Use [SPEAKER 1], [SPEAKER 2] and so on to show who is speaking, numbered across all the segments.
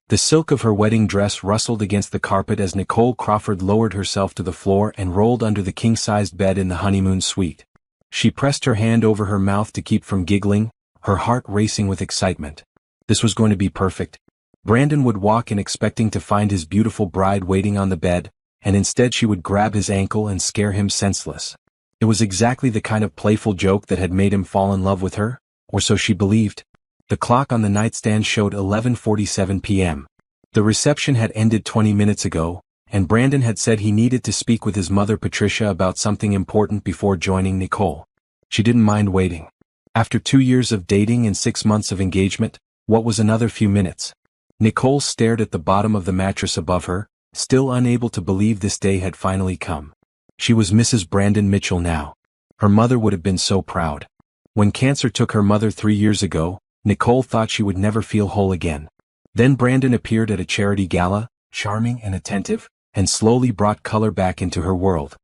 [SPEAKER 1] The silk of her wedding dress rustled against the carpet as Nicole Crawford lowered herself to the floor and rolled under the king-sized bed in the honeymoon suite. She pressed her hand over her mouth to keep from giggling, her heart racing with excitement. This was going to be perfect. Brandon would walk in expecting to find his beautiful bride waiting on the bed, and instead she would grab his ankle and scare him senseless. It was exactly the kind of playful joke that had made him fall in love with her, or so she believed. The clock on the nightstand showed 11:47 p.m. The reception had ended 20 minutes ago, and Brandon had said he needed to speak with his mother Patricia about something important before joining Nicole. She didn't mind waiting. After 2 years of dating and 6 months of engagement, what was another few minutes? Nicole stared at the bottom of the mattress above her, still unable to believe this day had finally come. She was Mrs. Brandon Mitchell now. Her mother would have been so proud. When cancer took her mother 3 years ago, Nicole thought she would never feel whole again. Then Brandon appeared at a charity gala, charming and attentive, and slowly brought color back into her world.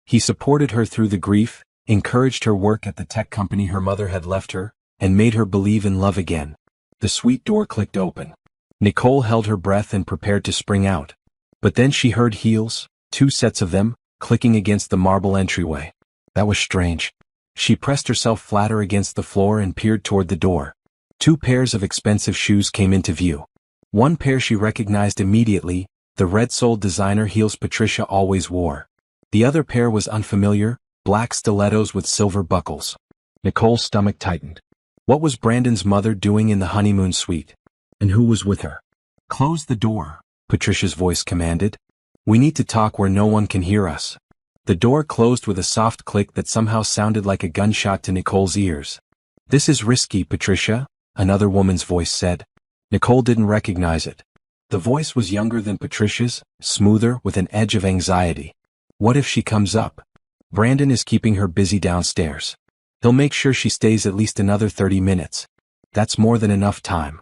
[SPEAKER 1] He supported her through the grief, encouraged her work at the tech company her mother had left her, and made her believe in love again. The suite door clicked open. Nicole held her breath and prepared to spring out. But then she heard heels, 2 sets of them, clicking against the marble entryway. That was strange. She pressed herself flatter against the floor and peered toward the door. 2 pairs of expensive shoes came into view. One pair she recognized immediately, the red-soled designer heels Patricia always wore. The other pair was unfamiliar, black stilettos with silver buckles. Nicole's stomach tightened. What was Brandon's mother doing in the honeymoon suite? And who was with her? "Close the door," Patricia's voice commanded. "We need to talk where no one can hear us." The door closed with a soft click that somehow sounded like a gunshot to Nicole's ears. "This is risky, Patricia," another woman's voice said. Nicole didn't recognize it. The voice was younger than Patricia's, smoother, with an edge of anxiety. What if she comes up? Brandon is keeping her busy downstairs. He'll make sure she stays at least another 30 minutes. That's more than enough time.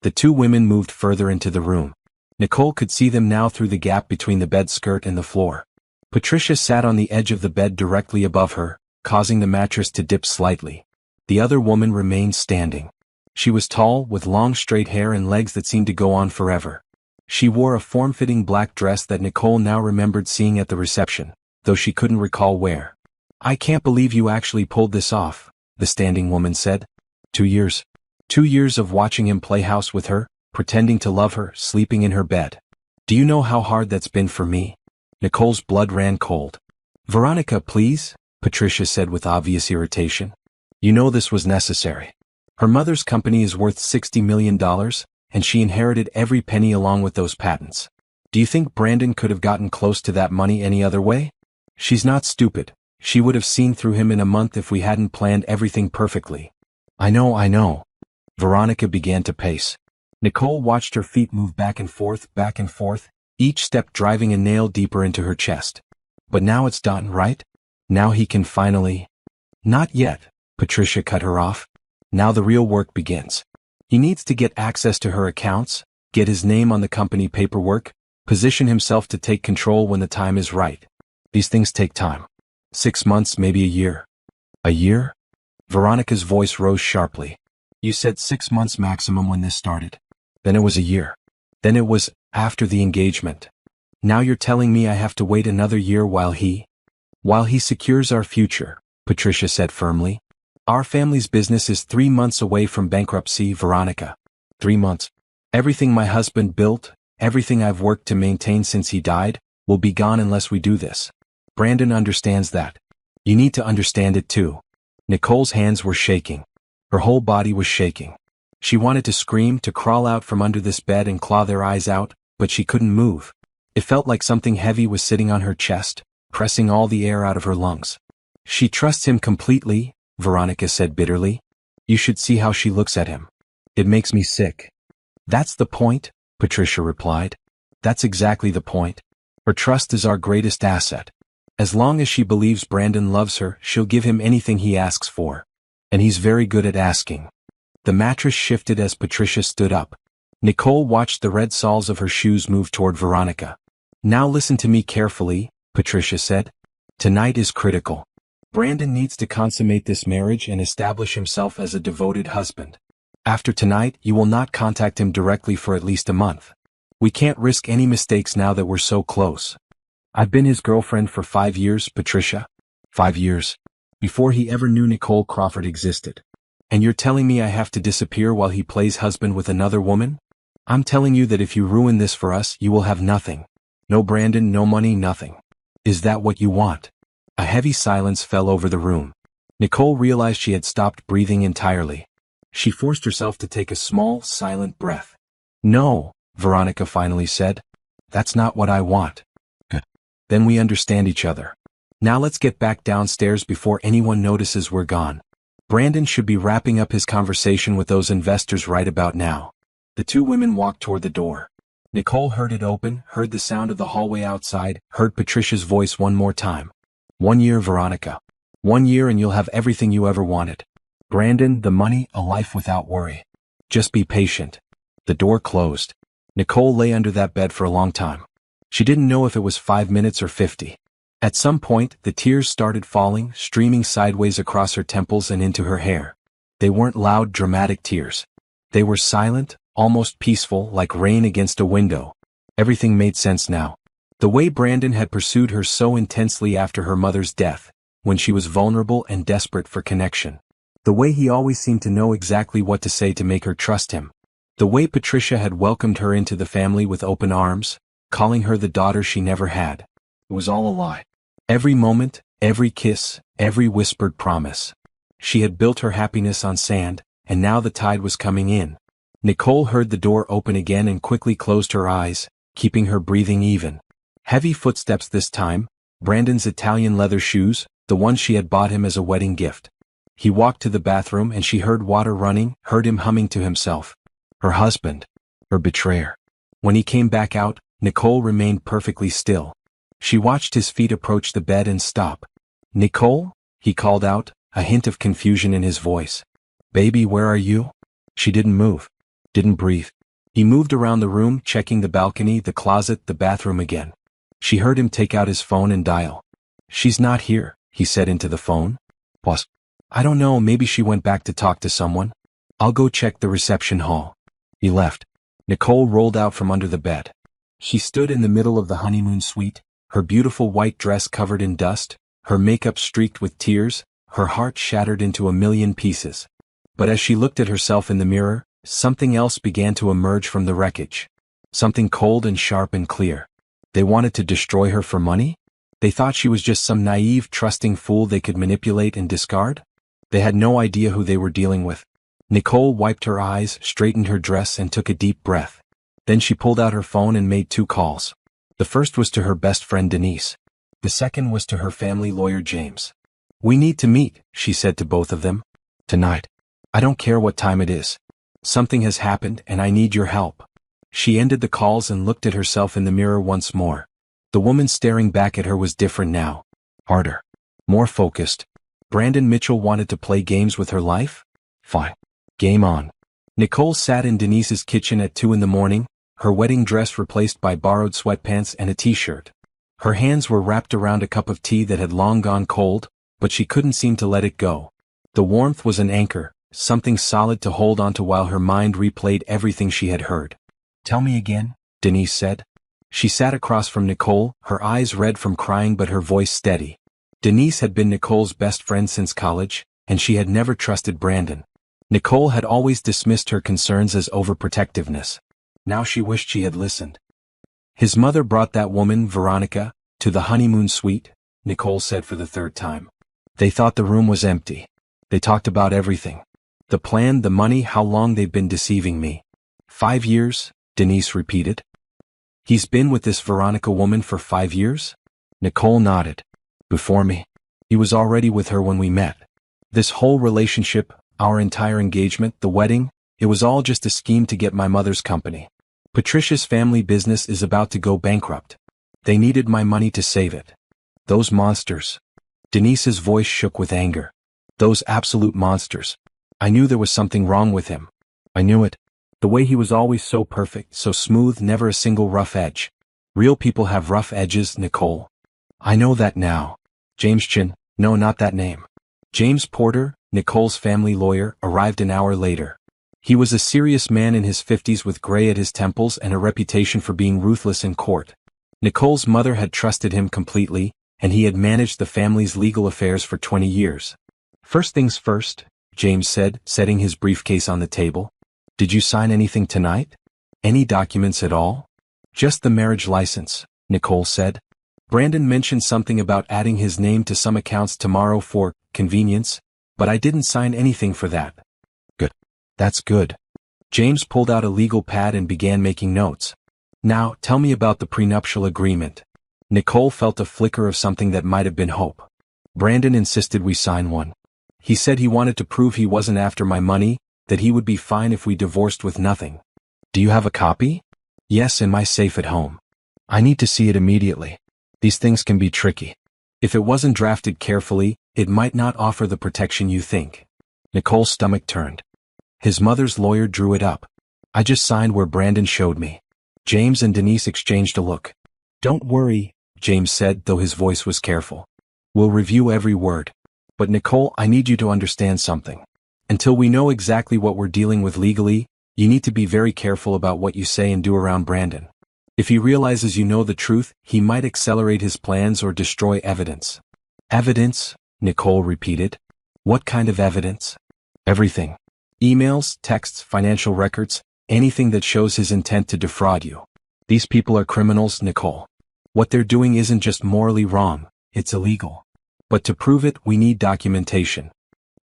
[SPEAKER 1] The 2 women moved further into the room. Nicole could see them now through the gap between the bed skirt and the floor. Patricia sat on the edge of the bed directly above her, causing the mattress to dip slightly. The other woman remained standing. She was tall, with long straight hair and legs that seemed to go on forever. She wore a form-fitting black dress that Nicole now remembered seeing at the reception, though she couldn't recall where. "I can't believe you actually pulled this off," the standing woman said. 2 years. 2 years of watching him play house with her, pretending to love her, sleeping in her bed. "Do you know how hard that's been for me?" Nicole's blood ran cold. "Veronica, please," Patricia said with obvious irritation. "You know this was necessary. Her mother's company is worth $60 million, and she inherited every penny along with those patents. Do you think Brandon could have gotten close to that money any other way? She's not stupid. She would have seen through him in a month if we hadn't planned everything perfectly." I know. Veronica began to pace. Nicole watched her feet move back and forth, each step driving a nail deeper into her chest. "But now it's done, right? Now he can finally—" "Not yet," Patricia cut her off. "Now the real work begins. He needs to get access to her accounts, get his name on the company paperwork, position himself to take control when the time is right. These things take time. 6 months, maybe a year." "A year?" Veronica's voice rose sharply. "You said 6 months maximum when this started. Then it was a year. Then it was after the engagement. Now you're telling me I have to wait another year while he secures our future," Patricia said firmly. "Our family's business is 3 months away from bankruptcy, Veronica. 3 months. Everything my husband built, everything I've worked to maintain since he died, will be gone unless we do this. Brandon understands that. You need to understand it too." Nicole's hands were shaking. Her whole body was shaking. She wanted to scream, to crawl out from under this bed and claw their eyes out, but she couldn't move. It felt like something heavy was sitting on her chest, pressing all the air out of her lungs. "She trusts him completely," Veronica said bitterly. "You should see how she looks at him. It makes me sick." "That's the point," Patricia replied. "That's exactly the point. Her trust is our greatest asset. As long as she believes Brandon loves her, she'll give him anything he asks for. And he's very good at asking." The mattress shifted as Patricia stood up. Nicole watched the red soles of her shoes move toward Veronica. "Now listen to me carefully," Patricia said. "Tonight is critical. Brandon needs to consummate this marriage and establish himself as a devoted husband. After tonight, you will not contact him directly for at least a month. We can't risk any mistakes now that we're so close. I've been his girlfriend for 5 years, Patricia. 5 years. Before he ever knew Nicole Crawford existed. And you're telling me I have to disappear while he plays husband with another woman? I'm telling you that if you ruin this for us, you will have nothing. No Brandon, no money, nothing. Is that what you want? A heavy silence fell over the room. Nicole realized she had stopped breathing entirely. She forced herself to take a small, silent breath. No, Veronica finally said. That's not what I want. Good. Then we understand each other. Now let's get back downstairs before anyone notices we're gone. Brandon should be wrapping up his conversation with those investors right about now. The two women walked toward the door. Nicole heard it open, heard the sound of the hallway outside, heard Patricia's voice one more time. 1 year, Veronica. 1 year and you'll have everything you ever wanted. Brandon, the money, a life without worry. Just be patient. The door closed. Nicole lay under that bed for a long time. She didn't know if it was 5 minutes or 50. At some point, the tears started falling, streaming sideways across her temples and into her hair. They weren't loud, dramatic tears. They were silent, almost peaceful, like rain against a window. Everything made sense now. The way Brandon had pursued her so intensely after her mother's death, when she was vulnerable and desperate for connection. The way he always seemed to know exactly what to say to make her trust him. The way Patricia had welcomed her into the family with open arms, calling her the daughter she never had. It was all a lie. Every moment, every kiss, every whispered promise. She had built her happiness on sand, and now the tide was coming in. Nicole heard the door open again and quickly closed her eyes, keeping her breathing even. Heavy footsteps this time, Brandon's Italian leather shoes, the ones she had bought him as a wedding gift. He walked to the bathroom and she heard water running, heard him humming to himself. Her husband. Her betrayer. When he came back out, Nicole remained perfectly still. She watched his feet approach the bed and stop. Nicole? He called out, a hint of confusion in his voice. Baby, where are you? She didn't move. Didn't breathe. He moved around the room, checking the balcony, the closet, the bathroom again. She heard him take out his phone and dial. She's not here, he said into the phone. Boss. I don't know, maybe she went back to talk to someone. I'll go check the reception hall. He left. Nicole rolled out from under the bed. She stood in the middle of the honeymoon suite, her beautiful white dress covered in dust, her makeup streaked with tears, her heart shattered into a million pieces. But as she looked at herself in the mirror, something else began to emerge from the wreckage. Something cold and sharp and clear. They wanted to destroy her for money? They thought she was just some naive, trusting fool they could manipulate and discard? They had no idea who they were dealing with. Nicole wiped her eyes, straightened her dress and took a deep breath. Then she pulled out her phone and made 2 calls. The first was to her best friend Denise. The second was to her family lawyer James. We need to meet, she said to both of them. Tonight. I don't care what time it is. Something has happened and I need your help. She ended the calls and looked at herself in the mirror once more. The woman staring back at her was different now. Harder. More focused. Brandon Mitchell wanted to play games with her life? Fine. Game on. Nicole sat in Denise's kitchen at 2 in the morning, her wedding dress replaced by borrowed sweatpants and a t-shirt. Her hands were wrapped around a cup of tea that had long gone cold, but she couldn't seem to let it go. The warmth was an anchor, something solid to hold onto while her mind replayed everything she had heard. Tell me again, Denise said. She sat across from Nicole, her eyes red from crying but her voice steady. Denise had been Nicole's best friend since college, and she had never trusted Brandon. Nicole had always dismissed her concerns as overprotectiveness. Now she wished she had listened. His mother brought that woman, Veronica, to the honeymoon suite, Nicole said for the 3rd time. They thought the room was empty. They talked about everything. The plan, the money, how long they've been deceiving me. 5 years, Denise repeated. He's been with this Veronica woman for 5 years? Nicole nodded. Before me. He was already with her when we met. This whole relationship, our entire engagement, the wedding, it was all just a scheme to get my mother's company. Patricia's family business is about to go bankrupt. They needed my money to save it. Those monsters. Denise's voice shook with anger. Those absolute monsters. I knew there was something wrong with him. I knew it. The way he was always so perfect, so smooth, never a single rough edge. Real people have rough edges, Nicole. I know that now. James Chin, no, not that name. James Porter, Nicole's family lawyer, arrived an hour later. He was a serious man in his 50s with gray at his temples and a reputation for being ruthless in court. Nicole's mother had trusted him completely, and he had managed the family's legal affairs for 20 years. First things first, James said, setting his briefcase on the table. Did you sign anything tonight? Any documents at all? Just the marriage license, Nicole said. Brandon mentioned something about adding his name to some accounts tomorrow for convenience, but I didn't sign anything for that. Good. That's good. James pulled out a legal pad and began making notes. Now, tell me about the prenuptial agreement. Nicole felt a flicker of something that might have been hope. Brandon insisted we sign one. He said he wanted to prove he wasn't after my money, that he would be fine if we divorced with nothing. Do you have a copy? Yes, in my safe at home. I need to see it immediately. These things can be tricky. If it wasn't drafted carefully, it might not offer the protection you think. Nicole's stomach turned. His mother's lawyer drew it up. I just signed where Brandon showed me. James and Denise exchanged a look. Don't worry, James said, though his voice was careful. We'll review every word. But Nicole, I need you to understand something. Until we know exactly what we're dealing with legally, you need to be very careful about what you say and do around Brandon. If he realizes you know the truth, he might accelerate his plans or destroy evidence. Evidence? Nicole repeated. What kind of evidence? Everything. Emails, texts, financial records, anything that shows his intent to defraud you. These people are criminals, Nicole. What they're doing isn't just morally wrong, it's illegal. But to prove it, we need documentation.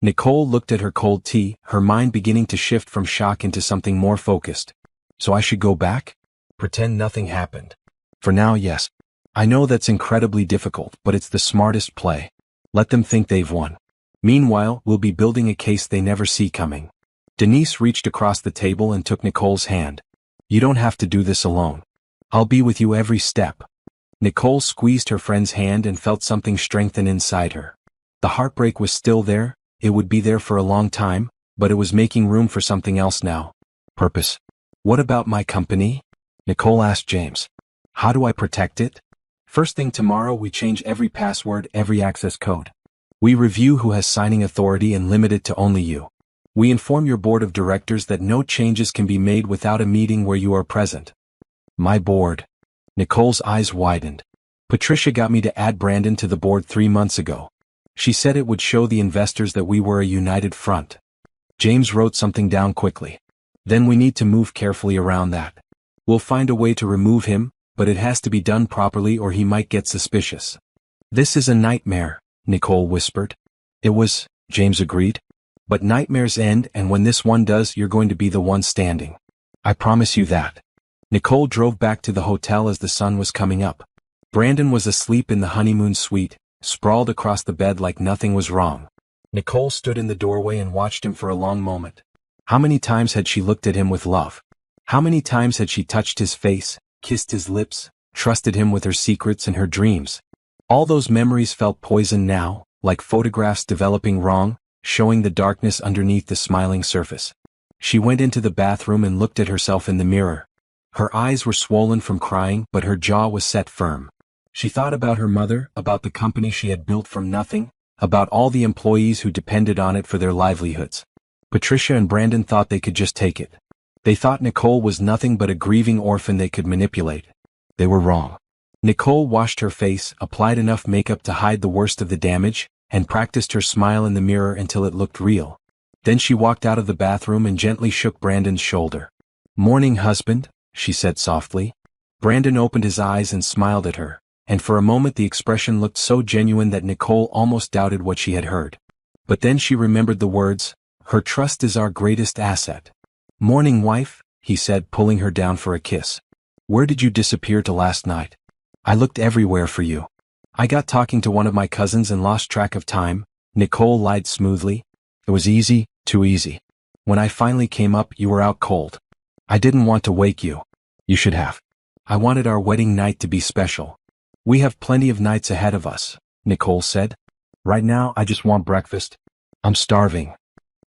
[SPEAKER 1] Nicole looked at her cold tea, her mind beginning to shift from shock into something more focused. So I should go back? Pretend nothing happened. For now, yes. I know that's incredibly difficult, but it's the smartest play. Let them think they've won. Meanwhile, we'll be building a case they never see coming. Denise reached across the table and took Nicole's hand. You don't have to do this alone. I'll be with you every step. Nicole squeezed her friend's hand and felt something strengthen inside her. The heartbreak was still there, it would be there for a long time, but it was making room for something else now. Purpose. What about my company? Nicole asked James. How do I protect it? First thing tomorrow we change every password, every access code. We review who has signing authority and limit it to only you. We inform your board of directors that no changes can be made without a meeting where you are present. My board. Nicole's eyes widened. Patricia got me to add Brandon to the board 3 months ago. She said it would show the investors that we were a united front. James wrote something down quickly. Then we need to move carefully around that. We'll find a way to remove him, but it has to be done properly or he might get suspicious. This is a nightmare, Nicole whispered. It was, James agreed. But nightmares end, and when this one does, you're going to be the one standing. I promise you that. Nicole drove back to the hotel as the sun was coming up. Brandon was asleep in the honeymoon suite, sprawled across the bed like nothing was wrong. Nicole stood in the doorway and watched him for a long moment. How many times had she looked at him with love? How many times had she touched his face, kissed his lips, trusted him with her secrets and her dreams? All those memories felt poisoned now, like photographs developing wrong, showing the darkness underneath the smiling surface. She went into the bathroom and looked at herself in the mirror. Her eyes were swollen from crying, but her jaw was set firm. She thought about her mother, about the company she had built from nothing, about all the employees who depended on it for their livelihoods. Patricia and Brandon thought they could just take it. They thought Nicole was nothing but a grieving orphan they could manipulate. They were wrong. Nicole washed her face, applied enough makeup to hide the worst of the damage, and practiced her smile in the mirror until it looked real. Then she walked out of the bathroom and gently shook Brandon's shoulder. "Morning, husband," she said softly. Brandon opened his eyes and smiled at her, and for a moment the expression looked so genuine that Nicole almost doubted what she had heard. But then she remembered the words, "Her trust is our greatest asset." "Morning, wife," he said, pulling her down for a kiss. "Where did you disappear to last night? I looked everywhere for you." "I got talking to one of my cousins and lost track of time," Nicole lied smoothly. "It was easy, too easy. When I finally came up, you were out cold. I didn't want to wake you. You should have. I wanted our wedding night to be special. We have plenty of nights ahead of us," Nicole said. "Right now, I just want breakfast. I'm starving."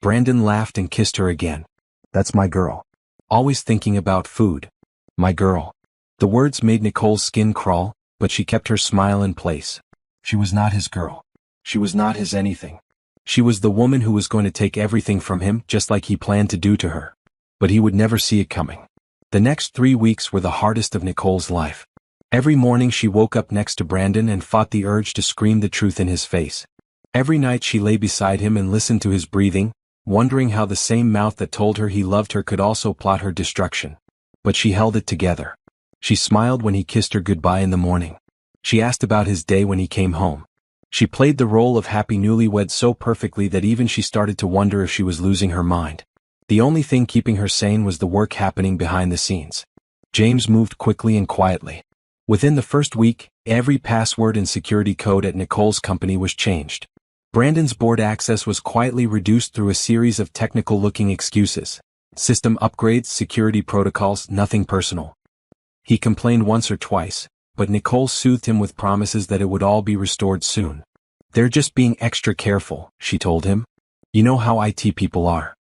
[SPEAKER 1] Brandon laughed and kissed her again. "That's my girl. Always thinking about food. My girl." The words made Nicole's skin crawl, but she kept her smile in place. She was not his girl. She was not his anything. She was the woman who was going to take everything from him just like he planned to do to her. but he would never see it coming. The next 3 weeks were the hardest of Nicole's life. Every morning she woke up next to Brandon and fought the urge to scream the truth in his face. Every night she lay beside him and listened to his breathing, wondering how the same mouth that told her he loved her could also plot her destruction. But she held it together. She smiled when he kissed her goodbye in the morning. She asked about his day when he came home. She played the role of happy newlywed so perfectly that even she started to wonder if she was losing her mind. The only thing keeping her sane was the work happening behind the scenes. James moved quickly and quietly. Within the first week, every password and security code at Nicole's company was changed. Brandon's board access was quietly reduced through a series of technical-looking excuses. System upgrades, security protocols, nothing personal. He complained once or twice, but Nicole soothed him with promises that it would all be restored soon. "They're just being extra careful," she told him. "You know how IT people are."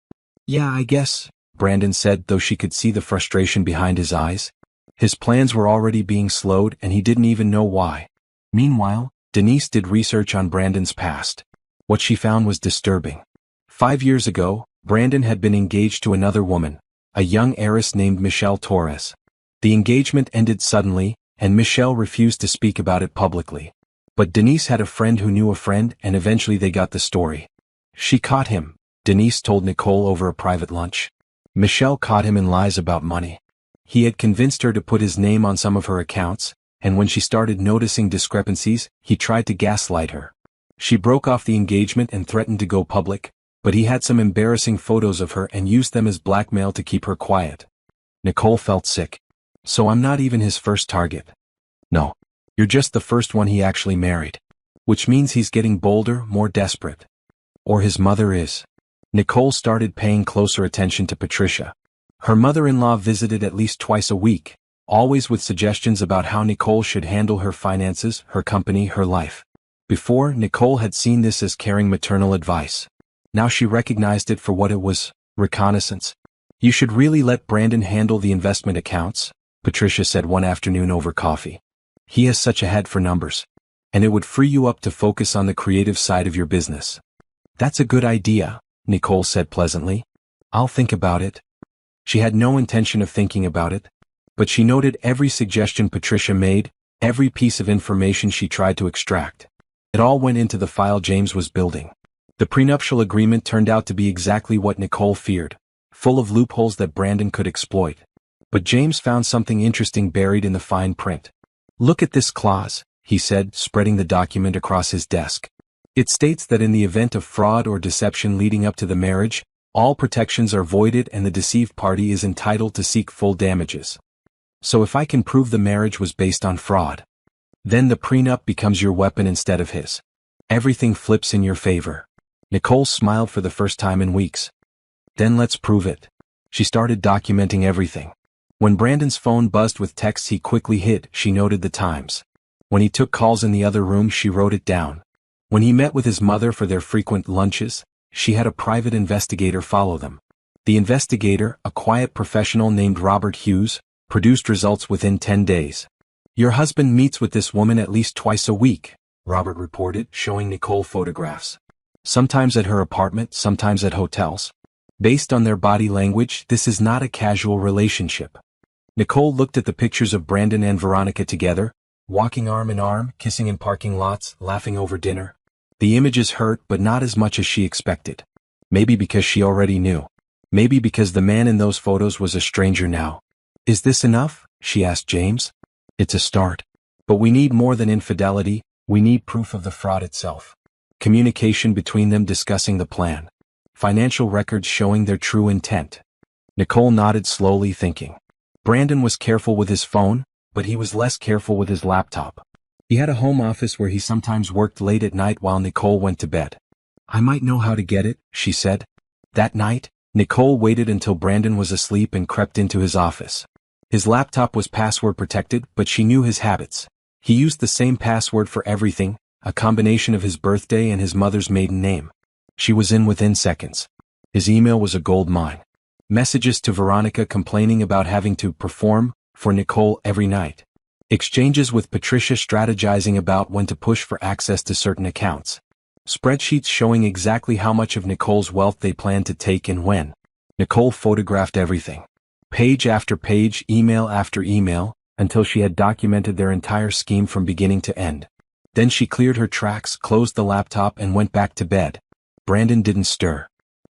[SPEAKER 1] "Yeah, I guess," Brandon said, though she could see the frustration behind his eyes. His plans were already being slowed and he didn't even know why. Meanwhile, Denise did research on Brandon's past. What she found was disturbing. 5 years ago, Brandon had been engaged to another woman, a young heiress named Michelle Torres. The engagement ended suddenly, and Michelle refused to speak about it publicly. But Denise had a friend who knew a friend, and eventually they got the story. "She caught him," Denise told Nicole over a private lunch. "Michelle caught him in lies about money. He had convinced her to put his name on some of her accounts, and when she started noticing discrepancies, he tried to gaslight her. She broke off the engagement and threatened to go public, but he had some embarrassing photos of her and used them as blackmail to keep her quiet." Nicole felt sick. "So I'm not even his first target." "No. You're just the first one he actually married. Which means he's getting bolder, more desperate. Or his mother is." Nicole started paying closer attention to Patricia. Her mother-in-law visited at least twice a week, always with suggestions about how Nicole should handle her finances, her company, her life. Before, Nicole had seen this as caring maternal advice. Now she recognized it for what it was: reconnaissance. "You should really let Brandon handle the investment accounts," Patricia said one afternoon over coffee. "He has such a head for numbers. And it would free you up to focus on the creative side of your business." "That's a good idea," Nicole said pleasantly. "I'll think about it." She had no intention of thinking about it, but she noted every suggestion Patricia made, every piece of information she tried to extract. It all went into the file James was building. The prenuptial agreement turned out to be exactly what Nicole feared, full of loopholes that Brandon could exploit. But James found something interesting buried in the fine print. "Look at this clause," he said, spreading the document across his desk. "It states that in the event of fraud or deception leading up to the marriage, all protections are voided and the deceived party is entitled to seek full damages. So if I can prove the marriage was based on fraud, then the prenup becomes your weapon instead of his. Everything flips in your favor." Nicole smiled for the first time in weeks. "Then let's prove it." She started documenting everything. When Brandon's phone buzzed with texts he quickly hid, she noted the times. When he took calls in the other room, she wrote it down. When he met with his mother for their frequent lunches, she had a private investigator follow them. The investigator, a quiet professional named Robert Hughes, produced results within 10 days. "Your husband meets with this woman at least twice a week," Robert reported, showing Nicole photographs. "Sometimes at her apartment, sometimes at hotels. Based on their body language, this is not a casual relationship." Nicole looked at the pictures of Brandon and Veronica together, walking arm in arm, kissing in parking lots, laughing over dinner. The images hurt, but not as much as she expected. Maybe because she already knew. Maybe because the man in those photos was a stranger now. "Is this enough?" she asked James. "It's a start. But we need more than infidelity, we need proof of the fraud itself. Communication between them discussing the plan. Financial records showing their true intent." Nicole nodded slowly, thinking. Brandon was careful with his phone, but he was less careful with his laptop. He had a home office where he sometimes worked late at night while Nicole went to bed. "I might know how to get it," she said. That night, Nicole waited until Brandon was asleep and crept into his office. His laptop was password protected, but she knew his habits. He used the same password for everything, a combination of his birthday and his mother's maiden name. She was in within seconds. His email was a gold mine. Messages to Veronica complaining about having to perform for Nicole every night. Exchanges with Patricia strategizing about when to push for access to certain accounts. Spreadsheets showing exactly how much of Nicole's wealth they planned to take and when. Nicole photographed everything. Page after page, email after email, until she had documented their entire scheme from beginning to end. Then she cleared her tracks, closed the laptop, and went back to bed. Brandon didn't stir.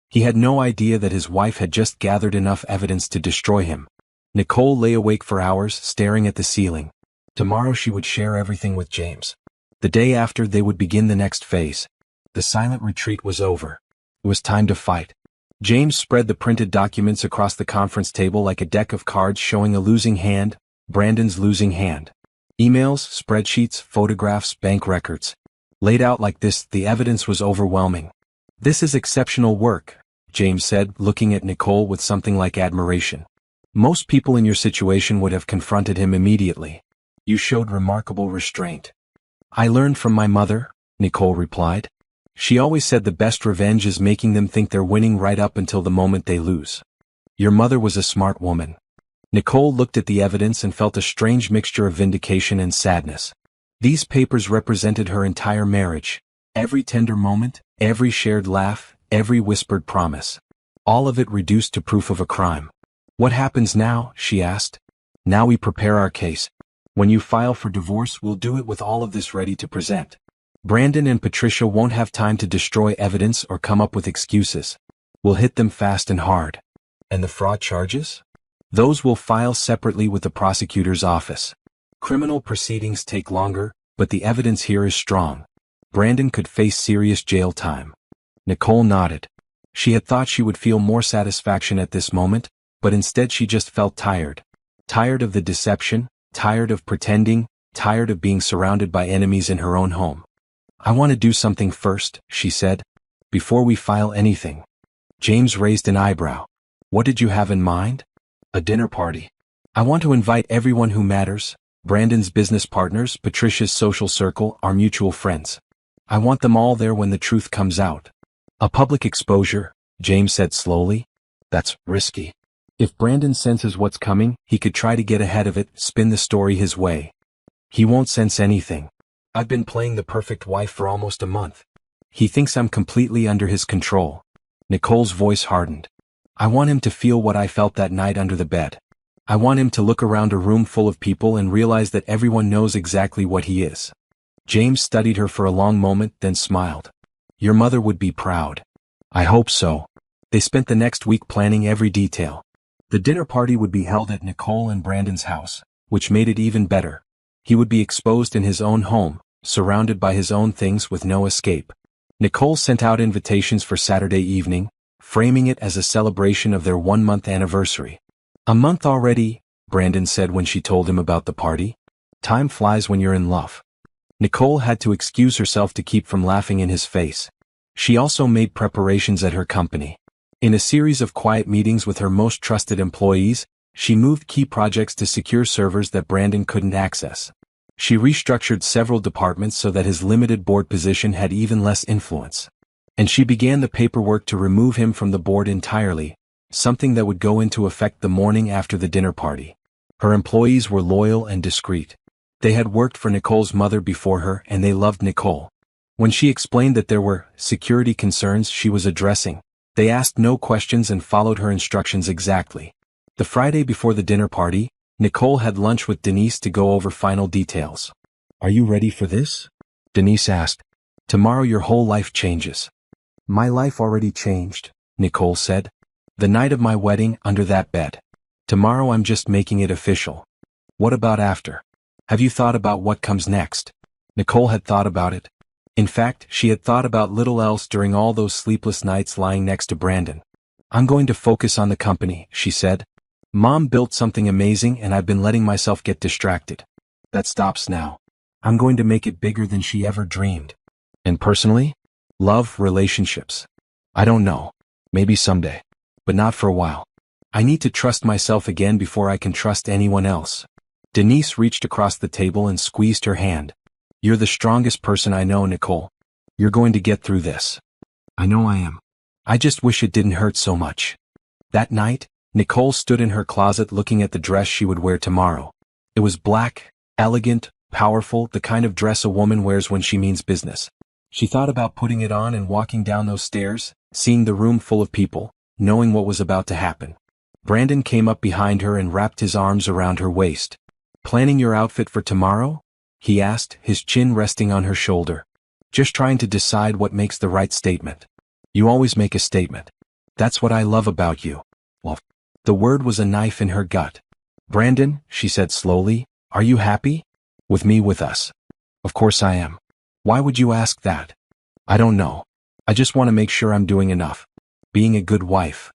[SPEAKER 1] He had no idea that his wife had just gathered enough evidence to destroy him. Nicole lay awake for hours, staring at the ceiling. Tomorrow she would share everything with James. The day after, they would begin the next phase. The silent retreat was over. It was time to fight. James spread the printed documents across the conference table like a deck of cards showing a losing hand, Brandon's losing hand. Emails, spreadsheets, photographs, bank records. Laid out like this, the evidence was overwhelming. "This is exceptional work," James said, looking at Nicole with something like admiration. "Most people in your situation would have confronted him immediately. You showed remarkable restraint." "I learned from my mother," Nicole replied. "She always said the best revenge is making them think they're winning right up until the moment they lose." "Your mother was a smart woman." Nicole looked at the evidence and felt a strange mixture of vindication and sadness. These papers represented her entire marriage. Every tender moment, every shared laugh, every whispered promise. All of it reduced to proof of a crime. "What happens now?" she asked. "Now we prepare our case. When you file for divorce, we'll do it with all of this ready to present. Brandon and Patricia won't have time to destroy evidence or come up with excuses. We'll hit them fast and hard." "And the fraud charges?" "Those will file separately with the prosecutor's office. Criminal proceedings take longer, but the evidence here is strong. Brandon could face serious jail time." Nicole nodded. She had thought she would feel more satisfaction at this moment, but instead she just felt tired. Tired of the deception, tired of pretending, tired of being surrounded by enemies in her own home. "I want to do something first," she said, "before we file anything." James raised an eyebrow. "What did you have in mind?" "A dinner party. I want to invite everyone who matters, Brandon's business partners, Patricia's social circle, our mutual friends. I want them all there when the truth comes out." "A public exposure," James said slowly. "That's risky. If Brandon senses what's coming, he could try to get ahead of it, spin the story his way." "He won't sense anything. I've been playing the perfect wife for almost a month. He thinks I'm completely under his control." Nicole's voice hardened. "I want him to feel what I felt that night under the bed. I want him to look around a room full of people and realize that everyone knows exactly what he is." James studied her for a long moment, then smiled. "Your mother would be proud." "I hope so." They spent the next week planning every detail. The dinner party would be held at Nicole and Brandon's house, which made it even better. He would be exposed in his own home, surrounded by his own things with no escape. Nicole sent out invitations for Saturday evening, framing it as a celebration of their 1-month anniversary. "A month already," Brandon said when she told him about the party. "Time flies when you're in love." Nicole had to excuse herself to keep from laughing in his face. She also made preparations at her company. In a series of quiet meetings with her most trusted employees, she moved key projects to secure servers that Brandon couldn't access. She restructured several departments so that his limited board position had even less influence. And she began the paperwork to remove him from the board entirely, something that would go into effect the morning after the dinner party. Her employees were loyal and discreet. They had worked for Nicole's mother before her and they loved Nicole. When she explained that there were security concerns she was addressing, they asked no questions and followed her instructions exactly. The Friday before the dinner party, Nicole had lunch with Denise to go over final details. "Are you ready for this?" Denise asked. "Tomorrow your whole life changes." "My life already changed," Nicole said. "The night of my wedding, under that bed. Tomorrow I'm just making it official." "What about after? Have you thought about what comes next?" Nicole had thought about it. In fact, she had thought about little else during all those sleepless nights lying next to Brandon. "I'm going to focus on the company," she said. "Mom built something amazing and I've been letting myself get distracted. That stops now. I'm going to make it bigger than she ever dreamed." "And personally?" "Love, relationships. I don't know. Maybe someday. But not for a while. I need to trust myself again before I can trust anyone else." Denise reached across the table and squeezed her hand. "You're the strongest person I know, Nicole. You're going to get through this." "I know I am. I just wish it didn't hurt so much." That night, Nicole stood in her closet looking at the dress she would wear tomorrow. It was black, elegant, powerful, the kind of dress a woman wears when she means business. She thought about putting it on and walking down those stairs, seeing the room full of people, knowing what was about to happen. Brandon came up behind her and wrapped his arms around her waist. "Planning your outfit for tomorrow?" he asked, his chin resting on her shoulder. "Just trying to decide what makes the right statement." "You always make a statement. That's what I love about you." Well, the word was a knife in her gut. "Brandon," she said slowly, "are you happy? With me, with us?" "Of course I am. Why would you ask that?" "I don't know. I just want to make sure I'm doing enough. Being a good wife."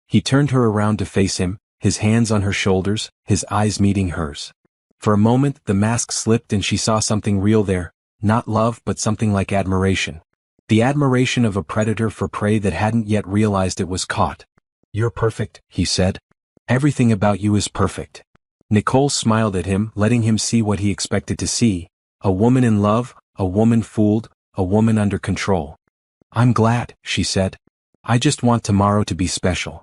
[SPEAKER 1] He turned her around to face him, his hands on her shoulders, his eyes meeting hers. For a moment the mask slipped and she saw something real there, not love but something like admiration. The admiration of a predator for prey that hadn't yet realized it was caught. "You're perfect," he said. "Everything about you is perfect." Nicole smiled at him, letting him see what he expected to see: a woman in love, a woman fooled, a woman under control. "I'm glad," she said. "I just want tomorrow to be special."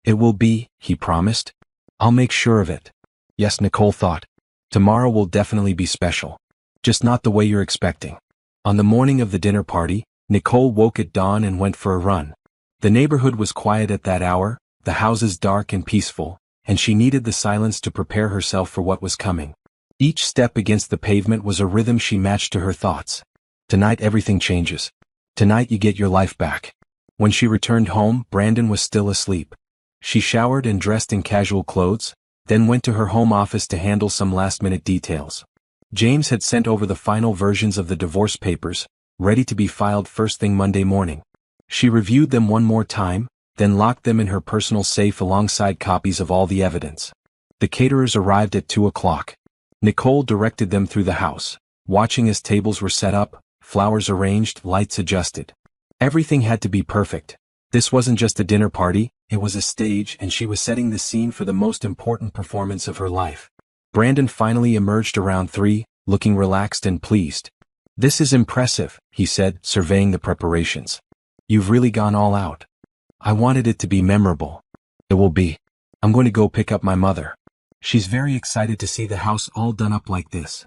[SPEAKER 1] "It will be," he promised. "I'll make sure of it." Yes, Nicole thought. Tomorrow will definitely be special. Just not the way you're expecting. On the morning of the dinner party, Nicole woke at dawn and went for a run. The neighborhood was quiet at that hour, the houses dark and peaceful, and she needed the silence to prepare herself for what was coming. Each step against the pavement was a rhythm she matched to her thoughts. Tonight everything changes. Tonight you get your life back. When she returned home, Brandon was still asleep. She showered and dressed in casual clothes, then went to her home office to handle some last-minute details. James had sent over the final versions of the divorce papers, ready to be filed first thing Monday morning. She reviewed them one more time, then locked them in her personal safe alongside copies of all the evidence. The caterers arrived at 2 o'clock. Nicole directed them through the house, watching as tables were set up, flowers arranged, lights adjusted. Everything had to be perfect. This wasn't just a dinner party, it was a stage, and she was setting the scene for the most important performance of her life. Brandon finally emerged around 3, looking relaxed and pleased. "This is impressive," he said, surveying the preparations. "You've really gone all out." "I wanted it to be memorable." "It will be. I'm going to go pick up my mother. She's very excited to see the house all done up like this."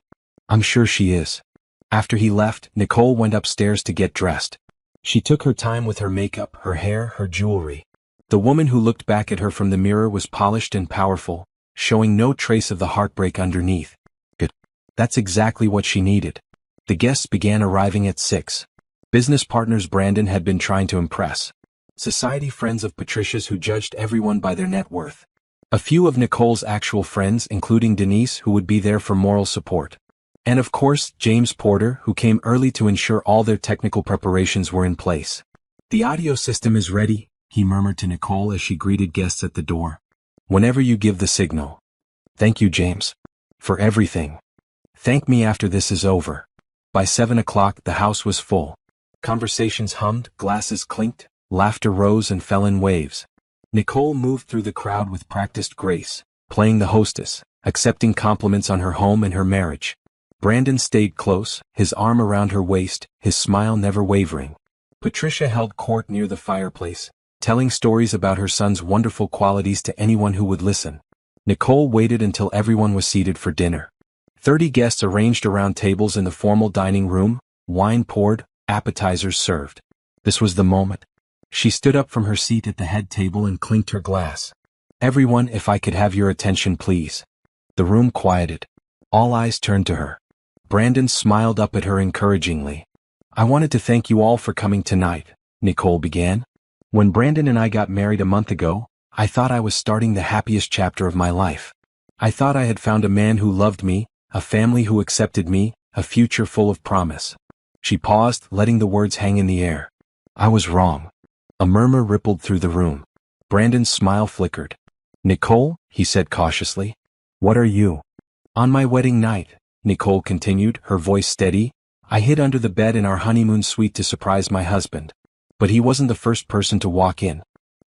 [SPEAKER 1] "I'm sure she is." After he left, Nicole went upstairs to get dressed. She took her time with her makeup, her hair, her jewelry. The woman who looked back at her from the mirror was polished and powerful, showing no trace of the heartbreak underneath. Good. That's exactly what she needed. The guests began arriving at 6. Business partners Brandon had been trying to impress. Society friends of Patricia's who judged everyone by their net worth. A few of Nicole's actual friends, including Denise, who would be there for moral support. And of course, James Porter, who came early to ensure all their technical preparations were in place. "The audio system is ready," he murmured to Nicole as she greeted guests at the door. "Whenever you give the signal." "Thank you, James. For everything. Thank me after this is over." By 7 o'clock, the house was full. Conversations hummed, glasses clinked, laughter rose and fell in waves. Nicole moved through the crowd with practiced grace, playing the hostess, accepting compliments on her home and her marriage. Brandon stayed close, his arm around her waist, his smile never wavering. Patricia held court near the fireplace, telling stories about her son's wonderful qualities to anyone who would listen. Nicole waited until everyone was seated for dinner. 30 guests arranged around tables in the formal dining room, wine poured, appetizers served. This was the moment. She stood up from her seat at the head table and clinked her glass. "Everyone, if I could have your attention, please." The room quieted. All eyes turned to her. Brandon smiled up at her encouragingly. "I wanted to thank you all for coming tonight," Nicole began. "When Brandon and I got married a month ago, I thought I was starting the happiest chapter of my life. I thought I had found a man who loved me, a family who accepted me, a future full of promise." She paused, letting the words hang in the air. "I was wrong." A murmur rippled through the room. Brandon's smile flickered. "Nicole," he said cautiously, "what are you?" "On my wedding night," Nicole continued, her voice steady, "I hid under the bed in our honeymoon suite to surprise my husband. But he wasn't the first person to walk in.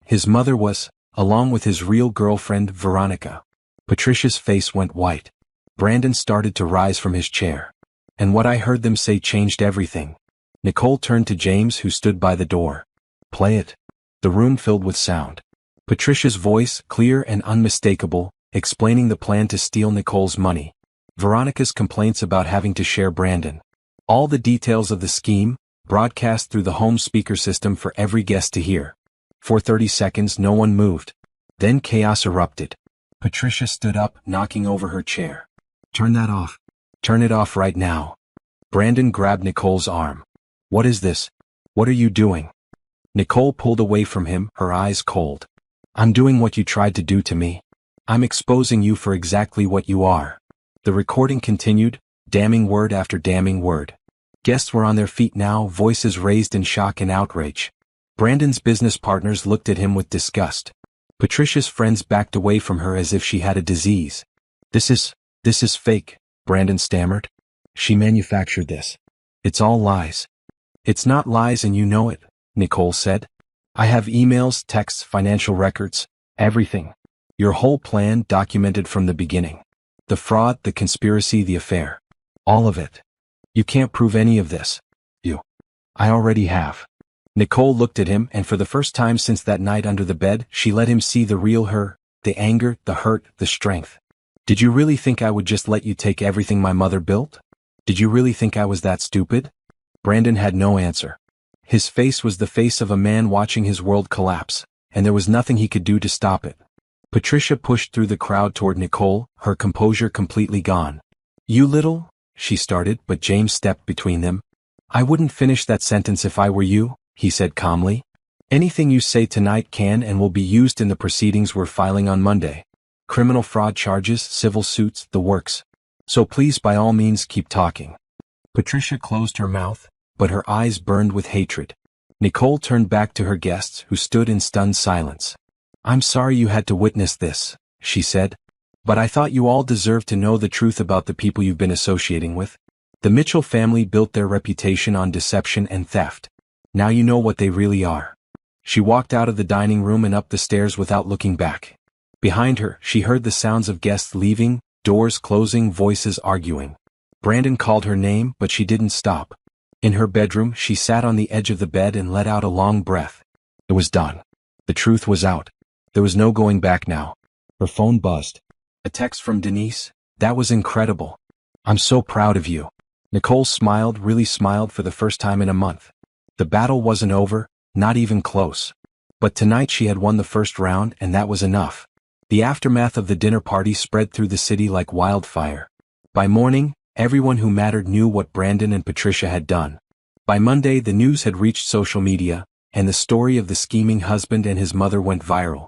[SPEAKER 1] His mother was, along with his real girlfriend, Veronica." Patricia's face went white. Brandon started to rise from his chair. "And what I heard them say changed everything." Nicole turned to James, who stood by the door. "Play it." The room filled with sound. Patricia's voice, clear and unmistakable, explaining the plan to steal Nicole's money. Veronica's complaints about having to share Brandon. All the details of the scheme, broadcast through the home speaker system for every guest to hear. For 30 seconds no one moved. Then chaos erupted. Patricia stood up, knocking over her chair. "Turn that off. Turn it off right now." Brandon grabbed Nicole's arm. "What is this? What are you doing?" Nicole pulled away from him, her eyes cold. "I'm doing what you tried to do to me. I'm exposing you for exactly what you are." The recording continued, damning word after damning word. Guests were on their feet now, voices raised in shock and outrage. Brandon's business partners looked at him with disgust. Patricia's friends backed away from her as if she had a disease. This is fake," Brandon stammered. "She manufactured this. It's all lies." "It's not lies and you know it," Nicole said. "I have emails, texts, financial records, everything. Your whole plan documented from the beginning. The fraud, the conspiracy, the affair. All of it. You can't prove any of this. I already have." Nicole looked at him, and for the first time since that night under the bed, she let him see the real her, the anger, the hurt, the strength. "Did you really think I would just let you take everything my mother built? Did you really think I was that stupid?" Brandon had no answer. His face was the face of a man watching his world collapse, and there was nothing he could do to stop it. Patricia pushed through the crowd toward Nicole, her composure completely gone. "You little," she started, but James stepped between them. "I wouldn't finish that sentence if I were you," he said calmly. "Anything you say tonight can and will be used in the proceedings we're filing on Monday. Criminal fraud charges, civil suits, the works. So please by all means keep talking." Patricia closed her mouth, but her eyes burned with hatred. Nicole turned back to her guests, who stood in stunned silence. "I'm sorry you had to witness this," she said. "But I thought you all deserved to know the truth about the people you've been associating with. The Mitchell family built their reputation on deception and theft. Now you know what they really are." She walked out of the dining room and up the stairs without looking back. Behind her, she heard the sounds of guests leaving, doors closing, voices arguing. Brandon called her name, but she didn't stop. In her bedroom, she sat on the edge of the bed and let out a long breath. It was done. The truth was out. There was no going back now. Her phone buzzed. A text from Denise. "That was incredible. I'm so proud of you." Nicole smiled, really smiled for the first time in a month. The battle wasn't over, not even close. But tonight she had won the first round, and that was enough. The aftermath of the dinner party spread through the city like wildfire. By morning, everyone who mattered knew what Brandon and Patricia had done. By Monday, the news had reached social media, and the story of the scheming husband and his mother went viral.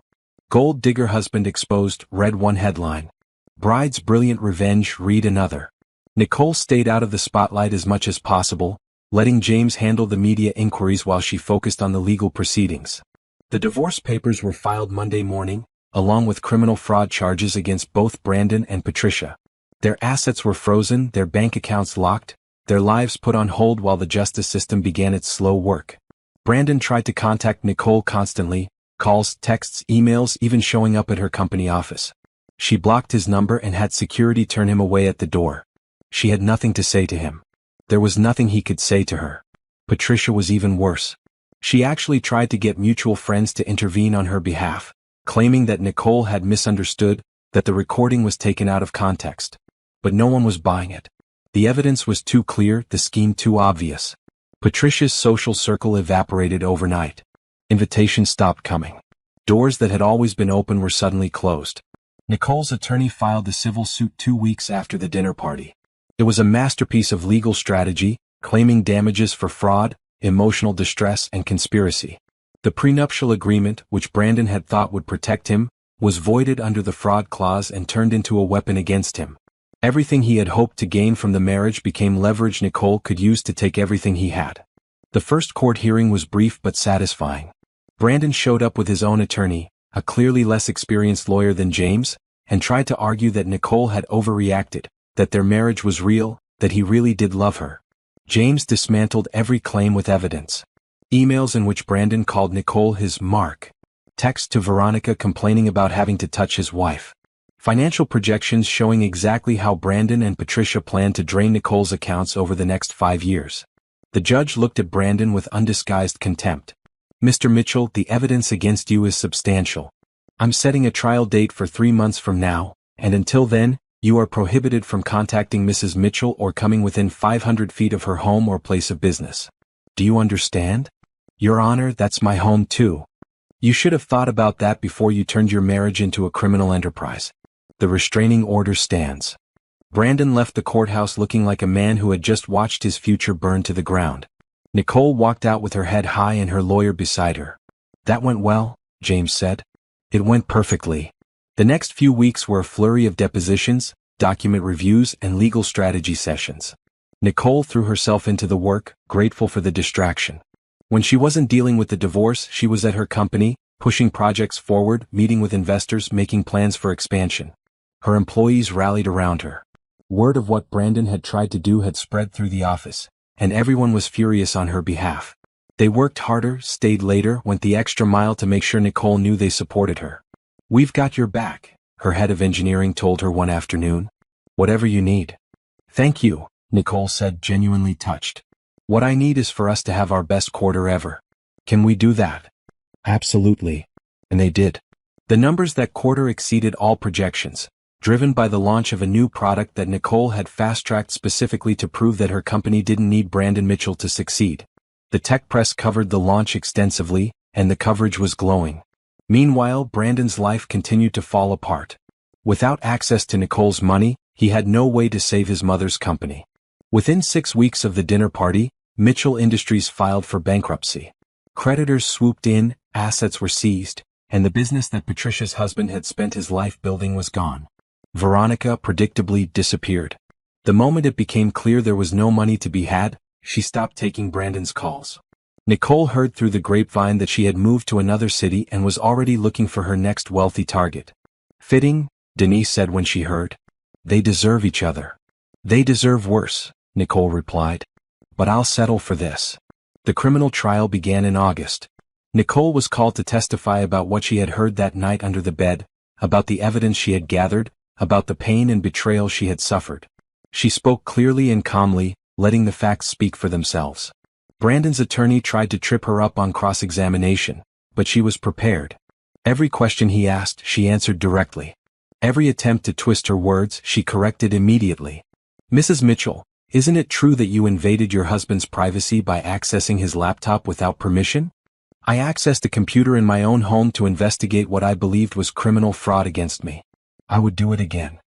[SPEAKER 1] "Gold digger husband exposed," read one headline. "Bride's brilliant revenge," read another. Nicole stayed out of the spotlight as much as possible, letting James handle the media inquiries while she focused on the legal proceedings. The divorce papers were filed Monday morning, along with criminal fraud charges against both Brandon and Patricia. Their assets were frozen, their bank accounts locked, their lives put on hold while the justice system began its slow work. Brandon tried to contact Nicole constantly, calls, texts, emails, even showing up at her company office. She blocked his number and had security turn him away at the door. She had nothing to say to him. There was nothing he could say to her. Patricia was even worse. She actually tried to get mutual friends to intervene on her behalf, claiming that Nicole had misunderstood, that the recording was taken out of context. But no one was buying it. The evidence was too clear, the scheme too obvious. Patricia's social circle evaporated overnight. Invitations stopped coming. Doors that had always been open were suddenly closed. Nicole's attorney filed the civil suit 2 weeks after the dinner party. It was a masterpiece of legal strategy, claiming damages for fraud, emotional distress, and conspiracy. The prenuptial agreement, which Brandon had thought would protect him, was voided under the fraud clause and turned into a weapon against him. Everything he had hoped to gain from the marriage became leverage Nicole could use to take everything he had. The first court hearing was brief but satisfying. Brandon showed up with his own attorney, a clearly less experienced lawyer than James, and tried to argue that Nicole had overreacted, that their marriage was real, that he really did love her. James dismantled every claim with evidence. Emails in which Brandon called Nicole his mark. Text to Veronica complaining about having to touch his wife. Financial projections showing exactly how Brandon and Patricia planned to drain Nicole's accounts over the next 5 years. The judge looked at Brandon with undisguised contempt. "Mr. Mitchell, the evidence against you is substantial. I'm setting a trial date for 3 months from now, and until then, you are prohibited from contacting Mrs. Mitchell or coming within 500 feet of her home or place of business. Do you understand?" "Your Honor, that's my home too." You should have thought about that before you turned your marriage into a criminal enterprise. The restraining order stands. Brandon left the courthouse looking like a man who had just watched his future burn to the ground. Nicole walked out with her head high and her lawyer beside her. That went well, James said. It went perfectly. The next few weeks were a flurry of depositions, document reviews, and legal strategy sessions. Nicole threw herself into the work, grateful for the distraction. When she wasn't dealing with the divorce, she was at her company, pushing projects forward, meeting with investors, making plans for expansion. Her employees rallied around her. Word of what Brandon had tried to do had spread through the office, and everyone was furious on her behalf. They worked harder, stayed later, went the extra mile to make sure Nicole knew they supported her. "We've got your back," her head of engineering told her one afternoon. "Whatever you need." "Thank you," Nicole said, genuinely touched. "What I need is for us to have our best quarter ever. Can we do that?" "Absolutely." And they did. The numbers that quarter exceeded all projections, driven by the launch of a new product that Nicole had fast-tracked specifically to prove that her company didn't need Brandon Mitchell to succeed. The tech press covered the launch extensively, and the coverage was glowing. Meanwhile, Brandon's life continued to fall apart. Without access to Nicole's money, he had no way to save his mother's company. Within 6 weeks of the dinner party, Mitchell Industries filed for bankruptcy. Creditors swooped in, assets were seized, and the business that Patricia's husband had spent his life building was gone. Veronica predictably disappeared. The moment it became clear there was no money to be had, she stopped taking Brandon's calls. Nicole heard through the grapevine that she had moved to another city and was already looking for her next wealthy target. "Fitting," Denise said when she heard. "They deserve each other." "They deserve worse," Nicole replied. "But I'll settle for this." The criminal trial began in August. Nicole was called to testify about what she had heard that night under the bed, about the evidence she had gathered, about the pain and betrayal she had suffered. She spoke clearly and calmly, letting the facts speak for themselves. Brandon's attorney tried to trip her up on cross-examination, but she was prepared. Every question he asked, she answered directly. Every attempt to twist her words, she corrected immediately. "Mrs. Mitchell, isn't it true that you invaded your husband's privacy by accessing his laptop without permission?" "I accessed a computer in my own home to investigate what I believed was criminal fraud against me. I would do it again."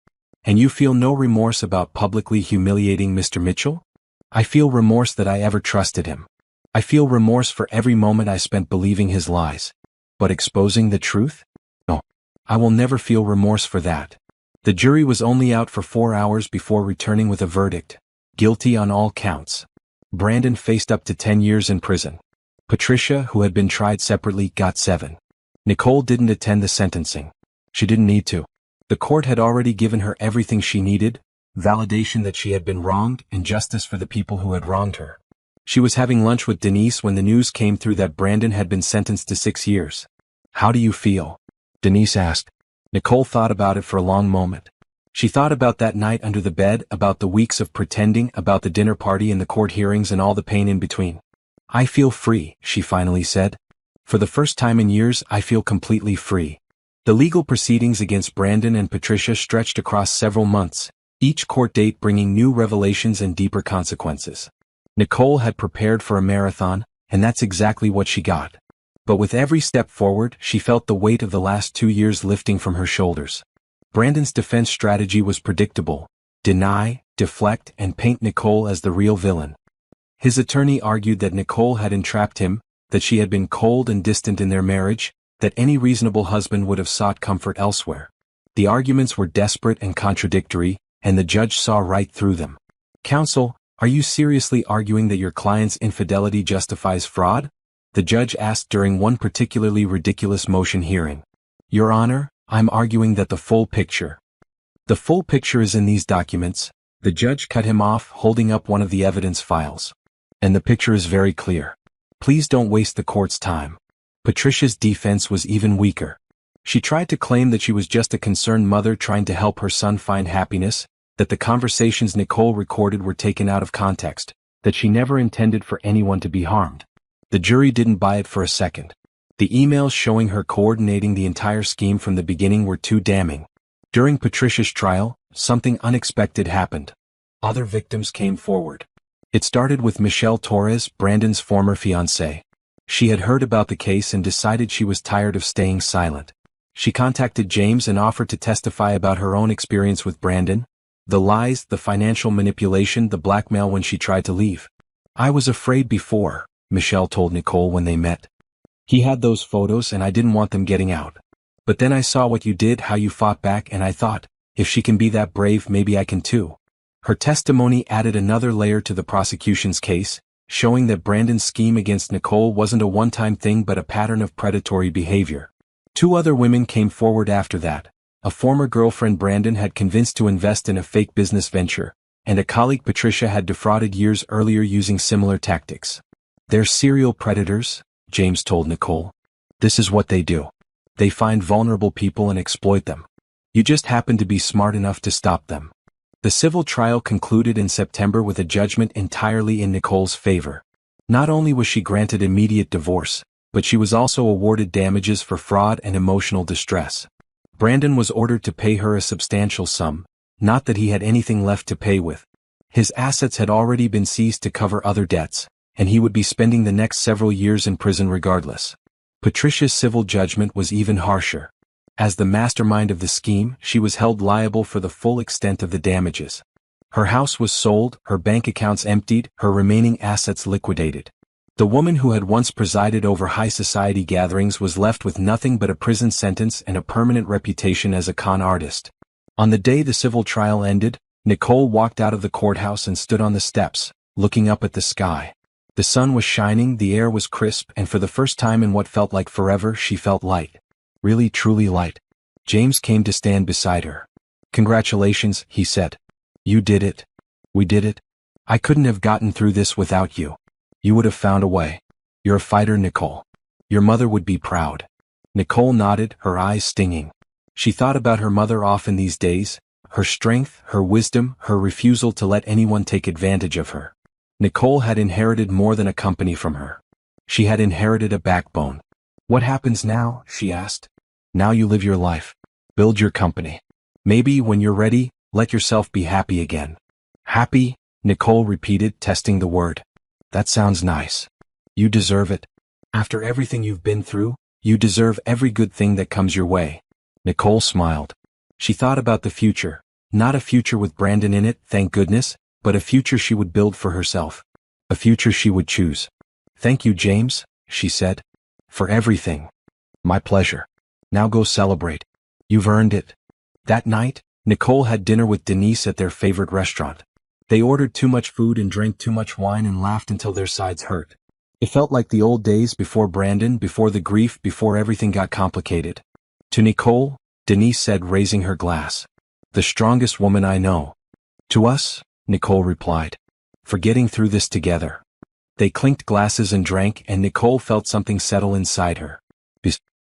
[SPEAKER 1] "And you feel no remorse about publicly humiliating Mr. Mitchell?" "I feel remorse that I ever trusted him. I feel remorse for every moment I spent believing his lies. But exposing the truth? No. I will never feel remorse for that." The jury was only out for 4 hours before returning with a verdict: guilty on all counts. Brandon faced up to 10 years in prison. Patricia, who had been tried separately, got 7. Nicole didn't attend the sentencing. She didn't need to. The court had already given her everything she needed: validation that she had been wronged and justice for the people who had wronged her. She was having lunch with Denise when the news came through that Brandon had been sentenced to 6 years. "How do you feel?" Denise asked. Nicole thought about it for a long moment. She thought about that night under the bed, about the weeks of pretending, about the dinner party and the court hearings and all the pain in between. "I feel free," she finally said. "For the first time in years, I feel completely free." The legal proceedings against Brandon and Patricia stretched across several months, each court date bringing new revelations and deeper consequences. Nicole had prepared for a marathon, and that's exactly what she got. But with every step forward, she felt the weight of the last 2 years lifting from her shoulders. Brandon's defense strategy was predictable: deny, deflect, and paint Nicole as the real villain. His attorney argued that Nicole had entrapped him, that she had been cold and distant in their marriage, that any reasonable husband would have sought comfort elsewhere. The arguments were desperate and contradictory, and the judge saw right through them. "Counsel, are you seriously arguing that your client's infidelity justifies fraud?" the judge asked during one particularly ridiculous motion hearing. "Your Honor, I'm arguing that the full picture." "The full picture is in these documents," the judge cut him off, holding up one of the evidence files. "And the picture is very clear. Please don't waste the court's time." Patricia's defense was even weaker. She tried to claim that she was just a concerned mother trying to help her son find happiness, that the conversations Nicole recorded were taken out of context, that she never intended for anyone to be harmed. The jury didn't buy it for a second. The emails showing her coordinating the entire scheme from the beginning were too damning. During Patricia's trial, something unexpected happened. Other victims came forward. It started with Michelle Torres, Brandon's former fiancée. She had heard about the case and decided she was tired of staying silent. She contacted James and offered to testify about her own experience with Brandon, the lies, the financial manipulation, the blackmail when she tried to leave. "I was afraid before," Michelle told Nicole when they met. "He had those photos and I didn't want them getting out. But then I saw what you did, how you fought back, and I thought, if she can be that brave, maybe I can too." Her testimony added another layer to the prosecution's case, showing that Brandon's scheme against Nicole wasn't a one-time thing but a pattern of predatory behavior. 2 other women came forward after that. A former girlfriend Brandon had convinced to invest in a fake business venture, and a colleague Patricia had defrauded years earlier using similar tactics. "They're serial predators," James told Nicole. "This is what they do. They find vulnerable people and exploit them. You just happen to be smart enough to stop them." The civil trial concluded in September with a judgment entirely in Nicole's favor. Not only was she granted immediate divorce, but she was also awarded damages for fraud and emotional distress. Brandon was ordered to pay her a substantial sum, not that he had anything left to pay with. His assets had already been seized to cover other debts, and he would be spending the next several years in prison regardless. Patricia's civil judgment was even harsher. As the mastermind of the scheme, she was held liable for the full extent of the damages. Her house was sold, her bank accounts emptied, her remaining assets liquidated. The woman who had once presided over high society gatherings was left with nothing but a prison sentence and a permanent reputation as a con artist. On the day the civil trial ended, Nicole walked out of the courthouse and stood on the steps, looking up at the sky. The sun was shining, the air was crisp, and for the first time in what felt like forever, she felt light. Really, truly light. James came to stand beside her. "Congratulations," he said. "You did it. We did it. I couldn't have gotten through this without you. You would have found a way. You're a fighter, Nicole. Your mother would be proud." Nicole nodded, her eyes stinging. She thought about her mother often these days, her strength, her wisdom, her refusal to let anyone take advantage of her. Nicole had inherited more than a company from her. She had inherited a backbone. "What happens now?" she asked. "Now you live your life. Build your company. Maybe, when you're ready, let yourself be happy again." "Happy?" Nicole repeated, testing the word. "That sounds nice. You deserve it. After everything you've been through, you deserve every good thing that comes your way." Nicole smiled. She thought about the future, not a future with Brandon in it, thank goodness, but a future she would build for herself. A future she would choose. "Thank you, James," she said. "For everything." "My pleasure. Now go celebrate. You've earned it." That night, Nicole had dinner with Denise at their favorite restaurant. They ordered too much food and drank too much wine and laughed until their sides hurt. It felt like the old days before Brandon, before the grief, before everything got complicated. To Nicole, Denise said, raising her glass, "The strongest woman I know." "To us," Nicole replied, "for getting through this together." They clinked glasses and drank, and Nicole felt something settle inside her.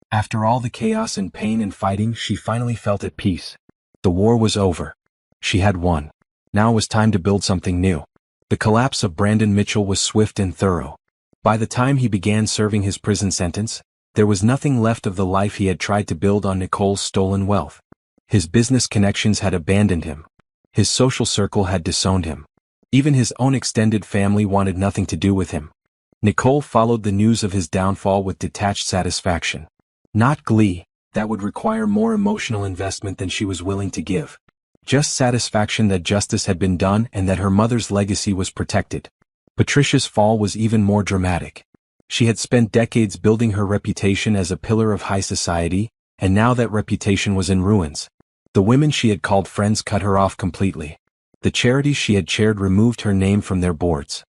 [SPEAKER 1] After all the chaos and pain and fighting, she finally felt at peace. The war was over. She had won. Now it was time to build something new. The collapse of Brandon Mitchell was swift and thorough. By the time he began serving his prison sentence, there was nothing left of the life he had tried to build on Nicole's stolen wealth. His business connections had abandoned him. His social circle had disowned him. Even his own extended family wanted nothing to do with him. Nicole followed the news of his downfall with detached satisfaction. Not glee, that would require more emotional investment than she was willing to give. Just satisfaction that justice had been done and that her mother's legacy was protected. Patricia's fall was even more dramatic. She had spent decades building her reputation as a pillar of high society, and now that reputation was in ruins. The women she had called friends cut her off completely. The charities she had chaired removed her name from their boards.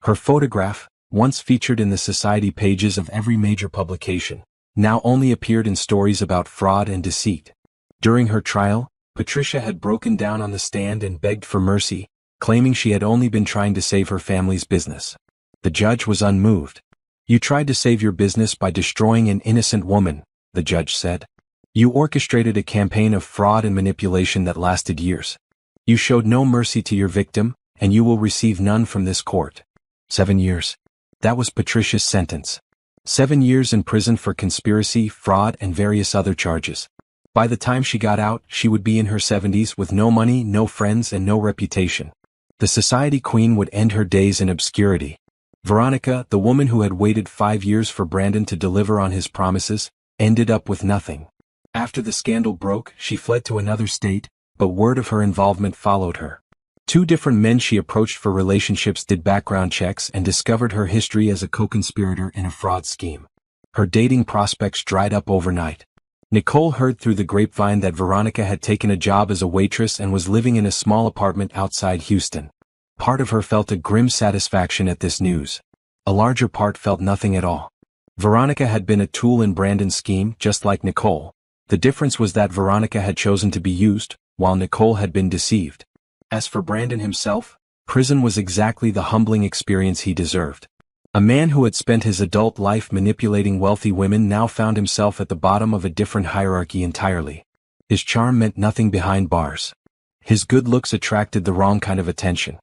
[SPEAKER 1] Her photograph, once featured in the society pages of every major publication, now only appeared in stories about fraud and deceit. During her trial, Patricia had broken down on the stand and begged for mercy, claiming she had only been trying to save her family's business. The judge was unmoved. "You tried to save your business by destroying an innocent woman," the judge said. "You orchestrated a campaign of fraud and manipulation that lasted years. You showed no mercy to your victim, and you will receive none from this court." 7 years. That was Patricia's sentence. 7 years in prison for conspiracy, fraud, and various other charges. By the time she got out, she would be in her 70s with no money, no friends, and no reputation. The society queen would end her days in obscurity. Veronica, the woman who had waited 5 years for Brandon to deliver on his promises, ended up with nothing. After the scandal broke, she fled to another state, but word of her involvement followed her. 2 different men she approached for relationships did background checks and discovered her history as a co-conspirator in a fraud scheme. Her dating prospects dried up overnight. Nicole heard through the grapevine that Veronica had taken a job as a waitress and was living in a small apartment outside Houston. Part of her felt a grim satisfaction at this news. A larger part felt nothing at all. Veronica had been a tool in Brandon's scheme, just like Nicole. The difference was that Veronica had chosen to be used, while Nicole had been deceived. As for Brandon himself, prison was exactly the humbling experience he deserved. A man who had spent his adult life manipulating wealthy women now found himself at the bottom of a different hierarchy entirely. His charm meant nothing behind bars. His good looks attracted the wrong kind of attention.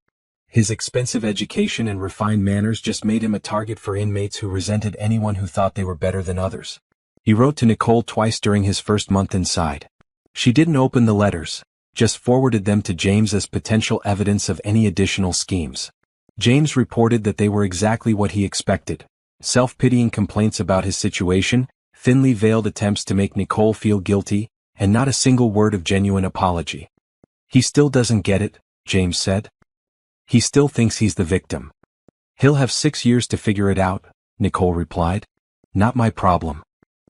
[SPEAKER 1] His expensive education and refined manners just made him a target for inmates who resented anyone who thought they were better than others. He wrote to Nicole twice during his first month inside. She didn't open the letters, just forwarded them to James as potential evidence of any additional schemes. James reported that they were exactly what he expected. Self-pitying complaints about his situation, thinly veiled attempts to make Nicole feel guilty, and not a single word of genuine apology. He still doesn't get it, James said. He still thinks he's the victim. He'll have 6 years to figure it out, Nicole replied. Not my problem.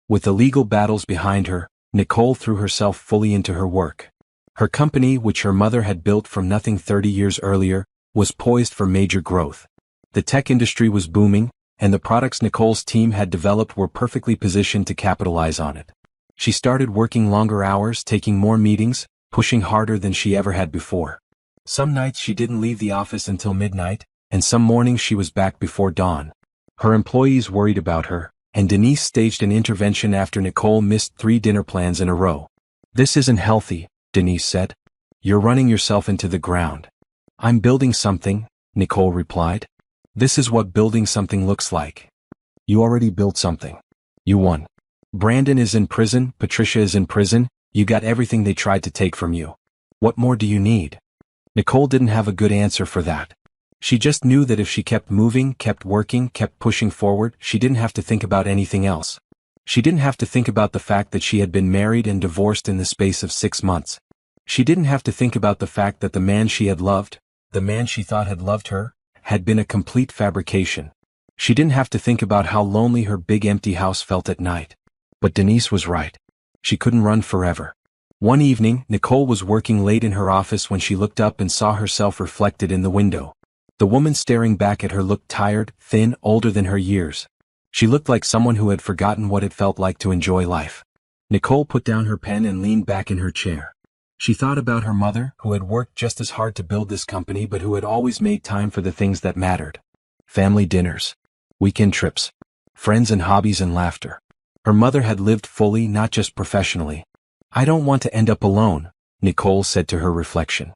[SPEAKER 1] With the legal battles behind her, Nicole threw herself fully into her work. Her company, which her mother had built from nothing 30 years earlier, was poised for major growth. The tech industry was booming, and the products Nicole's team had developed were perfectly positioned to capitalize on it. She started working longer hours, taking more meetings, pushing harder than she ever had before. Some nights she didn't leave the office until midnight, and some mornings she was back before dawn. Her employees worried about her, and Denise staged an intervention after Nicole missed 3 dinner plans in a row. This isn't healthy, Denise said. You're running yourself into the ground. I'm building something, Nicole replied. This is what building something looks like. You already built something. You won. Brandon is in prison, Patricia is in prison, you got everything they tried to take from you. What more do you need? Nicole didn't have a good answer for that. She just knew that if she kept moving, kept working, kept pushing forward, she didn't have to think about anything else. She didn't have to think about the fact that she had been married and divorced in the space of 6 months. She didn't have to think about the fact that the man she had loved, the man she thought had loved her, had been a complete fabrication. She didn't have to think about how lonely her big empty house felt at night. But Denise was right. She couldn't run forever. One evening, Nicole was working late in her office when she looked up and saw herself reflected in the window. The woman staring back at her looked tired, thin, older than her years. She looked like someone who had forgotten what it felt like to enjoy life. Nicole put down her pen and leaned back in her chair. She thought about her mother, who had worked just as hard to build this company but who had always made time for the things that mattered. Family dinners, weekend trips, friends and hobbies and laughter. Her mother had lived fully, not just professionally. I don't want to end up alone, Nicole said to her reflection.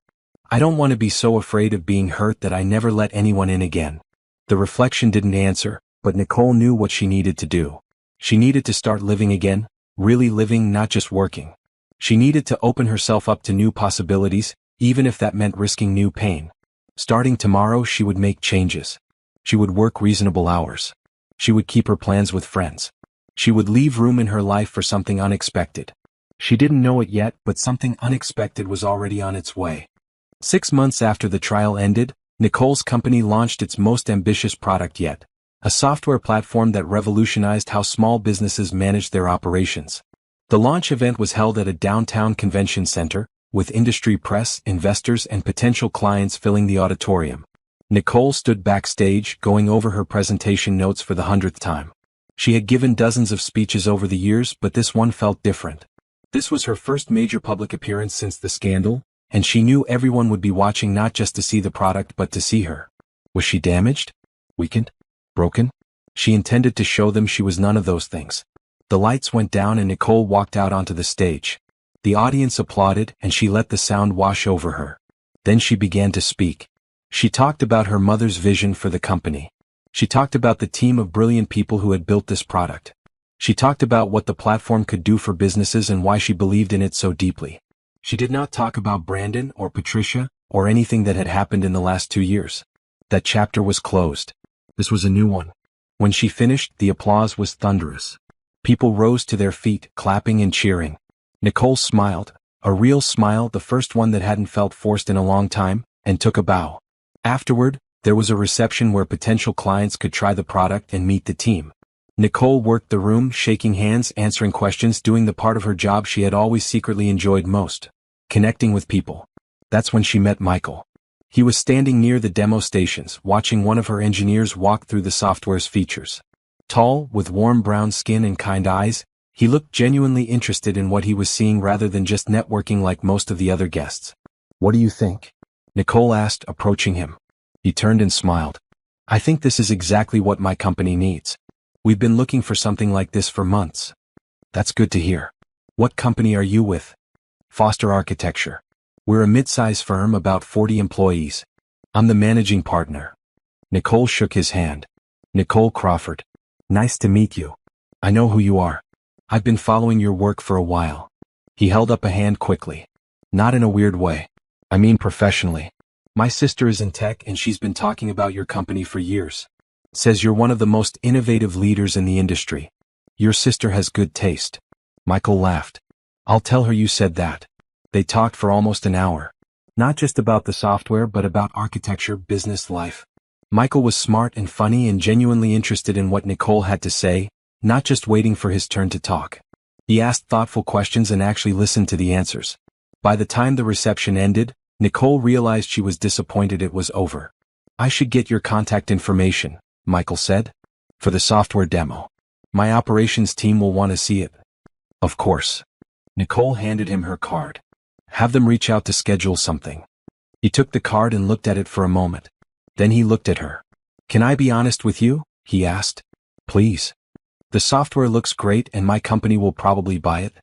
[SPEAKER 1] I don't want to be so afraid of being hurt that I never let anyone in again. The reflection didn't answer, but Nicole knew what she needed to do. She needed to start living again, really living, not just working. She needed to open herself up to new possibilities, even if that meant risking new pain. Starting tomorrow, she would make changes. She would work reasonable hours. She would keep her plans with friends. She would leave room in her life for something unexpected. She didn't know it yet, but something unexpected was already on its way. 6 months after the trial ended, Nicole's company launched its most ambitious product yet, a software platform that revolutionized how small businesses managed their operations. The launch event was held at a downtown convention center, with industry press, investors, and potential clients filling the auditorium. Nicole stood backstage, going over her presentation notes for the 100th time. She had given dozens of speeches over the years, but this one felt different. This was her first major public appearance since the scandal, and she knew everyone would be watching not just to see the product but to see her. Was she damaged? Weakened? Broken? She intended to show them she was none of those things. The lights went down and Nicole walked out onto the stage. The audience applauded and she let the sound wash over her. Then she began to speak. She talked about her mother's vision for the company. She talked about the team of brilliant people who had built this product. She talked about what the platform could do for businesses and why she believed in it so deeply. She did not talk about Brandon or Patricia or anything that had happened in the last 2 years. That chapter was closed. This was a new one. When she finished, the applause was thunderous. People rose to their feet, clapping and cheering. Nicole smiled, a real smile, the first one that hadn't felt forced in a long time, and took a bow. Afterward, there was a reception where potential clients could try the product and meet the team. Nicole worked the room, shaking hands, answering questions, doing the part of her job she had always secretly enjoyed most, connecting with people. That's when she met Michael. He was standing near the demo stations, watching one of her engineers walk through the software's features. Tall, with warm brown skin and kind eyes, he looked genuinely interested in what he was seeing rather than just networking like most of the other guests. "What do you think?" Nicole asked, approaching him. He turned and smiled. "I think this is exactly what my company needs. We've been looking for something like this for months." "That's good to hear. What company are you with?" "Foster Architecture. We're a mid-size firm, about 40 employees. I'm the managing partner." Nicole shook his hand. "Nicole Crawford. Nice to meet you. I know who you are. I've been following your work for a while." He held up a hand quickly. "Not in a weird way. I mean professionally. My sister is in tech and she's been talking about your company for years. Says you're one of the most innovative leaders in the industry. Your sister has good taste." Michael laughed. "I'll tell her you said that." They talked for almost an hour. Not just about the software but about architecture, business, life. Michael was smart and funny and genuinely interested in what Nicole had to say, not just waiting for his turn to talk. He asked thoughtful questions and actually listened to the answers. By the time the reception ended, Nicole realized she was disappointed it was over. "I should get your contact information," Michael said. "For the software demo. My operations team will want to see it." "Of course." Nicole handed him her card. "Have them reach out to schedule something." He took the card and looked at it for a moment. Then he looked at her. "Can I be honest with you?" he asked. "Please." "The software looks great and my company will probably buy it.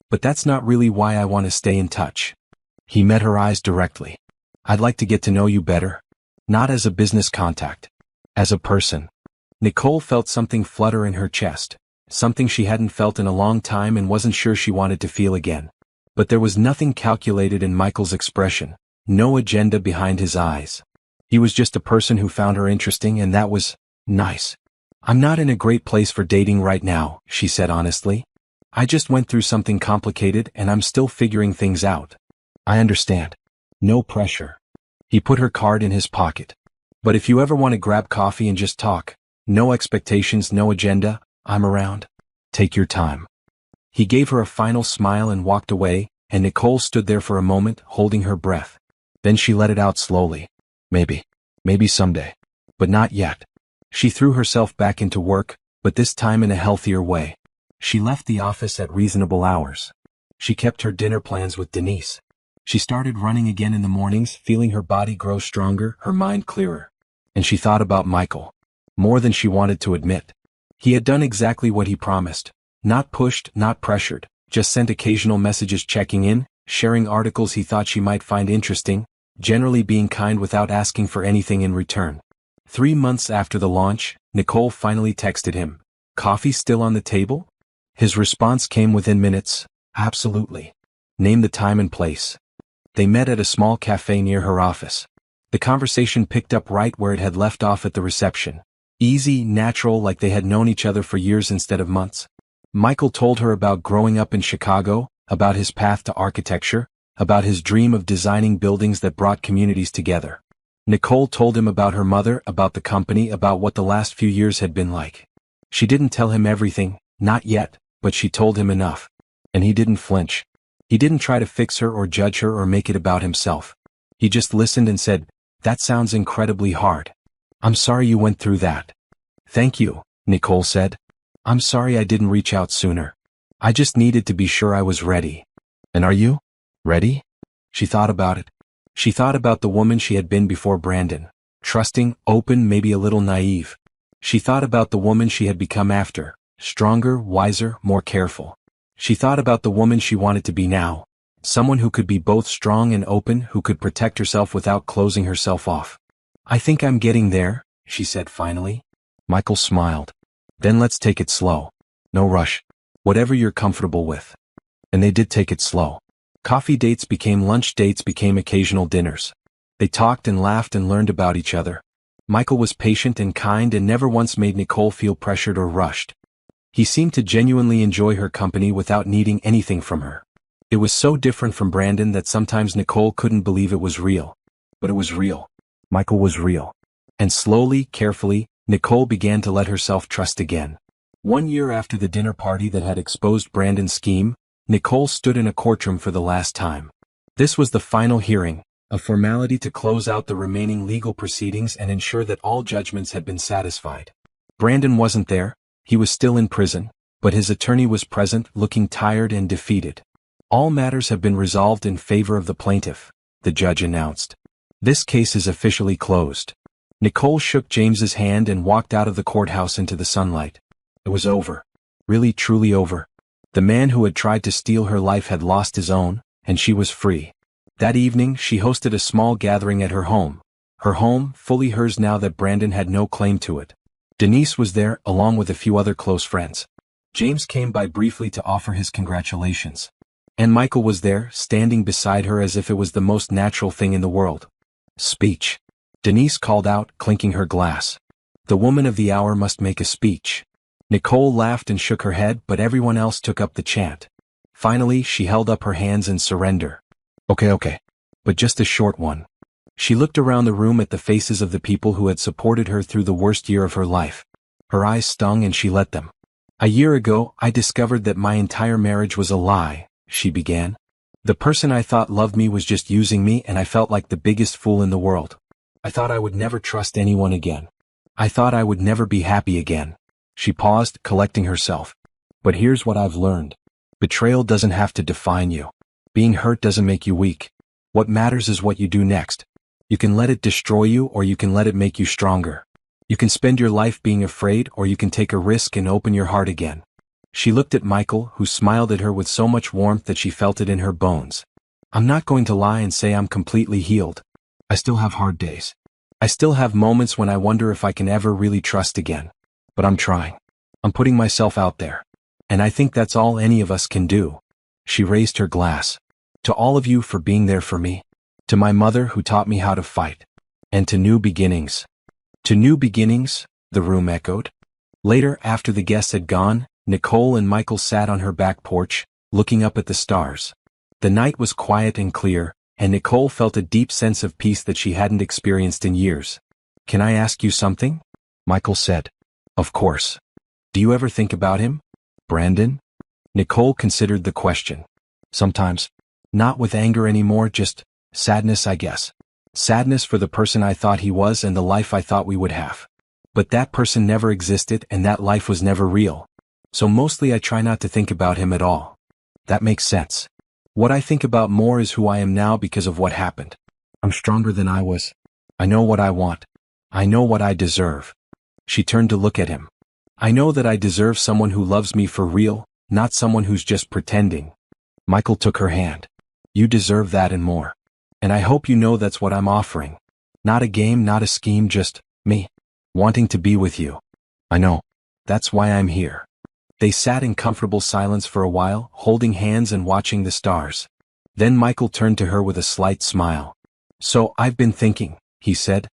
[SPEAKER 1] But that's not really why I want to stay in touch." He met her eyes directly. "I'd like to get to know you better. Not as a business contact. As a person." Nicole felt something flutter in her chest, something she hadn't felt in a long time and wasn't sure she wanted to feel again. But there was nothing calculated in Michael's expression, no agenda behind his eyes. He was just a person who found her interesting, and that was nice. "I'm not in a great place for dating right now," she said honestly. "I just went through something complicated and I'm still figuring things out." "I understand. No pressure." He put her card in his pocket. "But if you ever want to grab coffee and just talk, no expectations, no agenda, I'm around. Take your time." He gave her a final smile and walked away, and Nicole stood there for a moment, holding her breath. Then she let it out slowly. Maybe someday. But not yet. She threw herself back into work, but this time in a healthier way. She left the office at reasonable hours. She kept her dinner plans with Denise. She started running again in the mornings, feeling her body grow stronger, her mind clearer. And she thought about Michael. More than she wanted to admit. He had done exactly what he promised. Not pushed, not pressured, just sent occasional messages checking in, sharing articles he thought she might find interesting, generally being kind without asking for anything in return. 3 months after the launch, Nicole finally texted him, "Coffee still on the table?" His response came within minutes, "Absolutely. Name the time and place." They met at a small cafe near her office. The conversation picked up right where it had left off at the reception. Easy, natural, like they had known each other for years instead of months. Michael told her about growing up in Chicago, about his path to architecture, about his dream of designing buildings that brought communities together. Nicole told him about her mother, about the company, about what the last few years had been like. She didn't tell him everything, not yet, but she told him enough. And he didn't flinch. He didn't try to fix her or judge her or make it about himself. He just listened and said, "That sounds incredibly hard. I'm sorry you went through that." "Thank you," Nicole said. "I'm sorry I didn't reach out sooner. I just needed to be sure I was ready." "And are you? Ready?" She thought about it. She thought about the woman she had been before Brandon. Trusting, open, maybe a little naive. She thought about the woman she had become after. Stronger, wiser, more careful. She thought about the woman she wanted to be now. Someone who could be both strong and open, who could protect herself without closing herself off. "I think I'm getting there," she said finally. Michael smiled. "Then let's take it slow. No rush. Whatever you're comfortable with." And they did take it slow. Coffee dates became lunch dates, became occasional dinners. They talked and laughed and learned about each other. Michael was patient and kind and never once made Nicole feel pressured or rushed. He seemed to genuinely enjoy her company without needing anything from her. It was so different from Brandon that sometimes Nicole couldn't believe it was real. But it was real. Michael was real. And slowly, carefully, Nicole began to let herself trust again. 1 year after the dinner party that had exposed Brandon's scheme, Nicole stood in a courtroom for the last time. This was the final hearing, a formality to close out the remaining legal proceedings and ensure that all judgments had been satisfied. Brandon wasn't there, he was still in prison, but his attorney was present, looking tired and defeated. All matters have been resolved in favor of the plaintiff, the judge announced. This case is officially closed. Nicole shook James's hand and walked out of the courthouse into the sunlight. It was over. Really truly over. The man who had tried to steal her life had lost his own, and she was free. That evening she hosted a small gathering at her home. Her home, fully hers now that Brandon had no claim to it. Denise was there, along with a few other close friends. James came by briefly to offer his congratulations. And Michael was there, standing beside her as if it was the most natural thing in the world. Speech. Denise called out, clinking her glass. The woman of the hour must make a speech. Nicole laughed and shook her head, but everyone else took up the chant. Finally, she held up her hands in surrender. Okay. But just a short one. She looked around the room at the faces of the people who had supported her through the worst year of her life. Her eyes stung and she let them. A year ago, I discovered that my entire marriage was a lie, she began. The person I thought loved me was just using me and I felt like the biggest fool in the world. I thought I would never trust anyone again. I thought I would never be happy again. She paused, collecting herself. But here's what I've learned. Betrayal doesn't have to define you. Being hurt doesn't make you weak. What matters is what you do next. You can let it destroy you or you can let it make you stronger. You can spend your life being afraid or you can take a risk and open your heart again. She looked at Michael, who smiled at her with so much warmth that she felt it in her bones. I'm not going to lie and say I'm completely healed. I still have hard days. I still have moments when I wonder if I can ever really trust again. But I'm trying. I'm putting myself out there. And I think that's all any of us can do. She raised her glass. To all of you for being there for me. To my mother who taught me how to fight. And to new beginnings. To new beginnings, the room echoed. Later, after the guests had gone, Nicole and Michael sat on her back porch, looking up at the stars. The night was quiet and clear, and Nicole felt a deep sense of peace that she hadn't experienced in years. Can I ask you something? Michael said. Of course. Do you ever think about him? Brandon? Nicole considered the question. Sometimes. Not with anger anymore, just sadness, I guess. Sadness for the person I thought he was and the life I thought we would have. But that person never existed and that life was never real. So mostly I try not to think about him at all. That makes sense. What I think about more is who I am now because of what happened. I'm stronger than I was. I know what I want. I know what I deserve. She turned to look at him. I know that I deserve someone who loves me for real, not someone who's just pretending. Michael took her hand. You deserve that and more. And I hope you know that's what I'm offering. Not a game, not a scheme, just me. Wanting to be with you. I know. That's why I'm here. They sat in comfortable silence for a while, holding hands and watching the stars. Then Michael turned to her with a slight smile. So, I've been thinking, he said.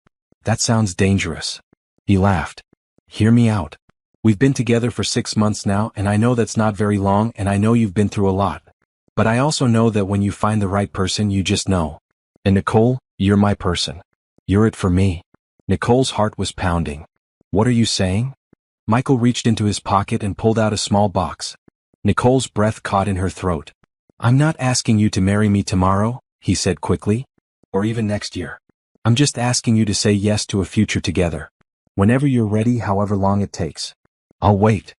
[SPEAKER 1] That sounds dangerous. He laughed. Hear me out. We've been together for 6 months now and I know that's not very long and I know you've been through a lot. But I also know that when you find the right person you just know. And Nicole, you're my person. You're it for me. Nicole's heart was pounding. What are you saying? Michael reached into his pocket and pulled out a small box. Nicole's breath caught in her throat. I'm not asking you to marry me tomorrow, he said quickly. Or even next year. I'm just asking you to say yes to a future together. Whenever you're ready, however long it takes. I'll wait.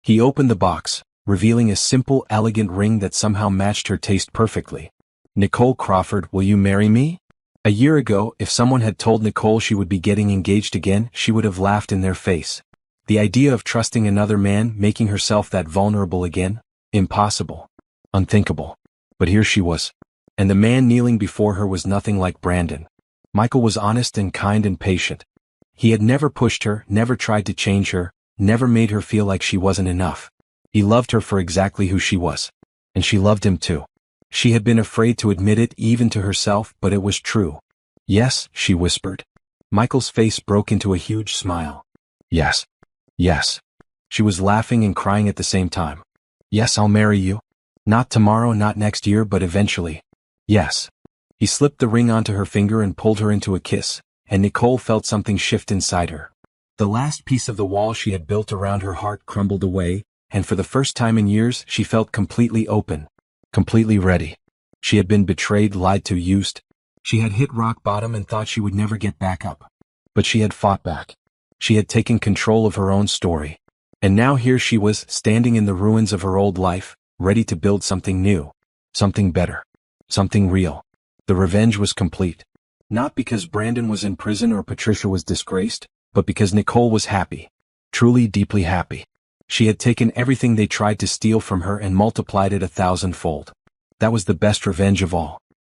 [SPEAKER 1] He opened the box, revealing a simple, elegant ring that somehow matched her taste perfectly. Nicole Crawford, will you marry me? A year ago, if someone had told Nicole she would be getting engaged again, she would have laughed in their face. The idea of trusting another man, making herself that vulnerable again? Impossible. Unthinkable. But here she was. And the man kneeling before her was nothing like Brandon. Michael was honest and kind and patient. He had never pushed her, never tried to change her, never made her feel like she wasn't enough. He loved her for exactly who she was. And she loved him too. She had been afraid to admit it even to herself, but it was true. Yes, she whispered. Michael's face broke into a huge smile. Yes. Yes. She was laughing and crying at the same time. Yes, I'll marry you. Not tomorrow, not next year, but eventually. Yes. He slipped the ring onto her finger and pulled her into a kiss, and Nicole felt something shift inside her. The last piece of the wall she had built around her heart crumbled away, and for the first time in years she felt completely open. Completely ready. She had been betrayed, lied to, used. She had hit rock bottom and thought she would never get back up. But she had fought back. She had taken control of her own story. And now here she was, standing in the ruins of her old life, ready to build something new. Something better. Something real. The revenge was complete. Not because Brandon was in prison or Patricia was disgraced, but because Nicole was happy. Truly, deeply happy. She had taken everything they tried to steal from her and multiplied it 1,000-fold. That was the best revenge of all.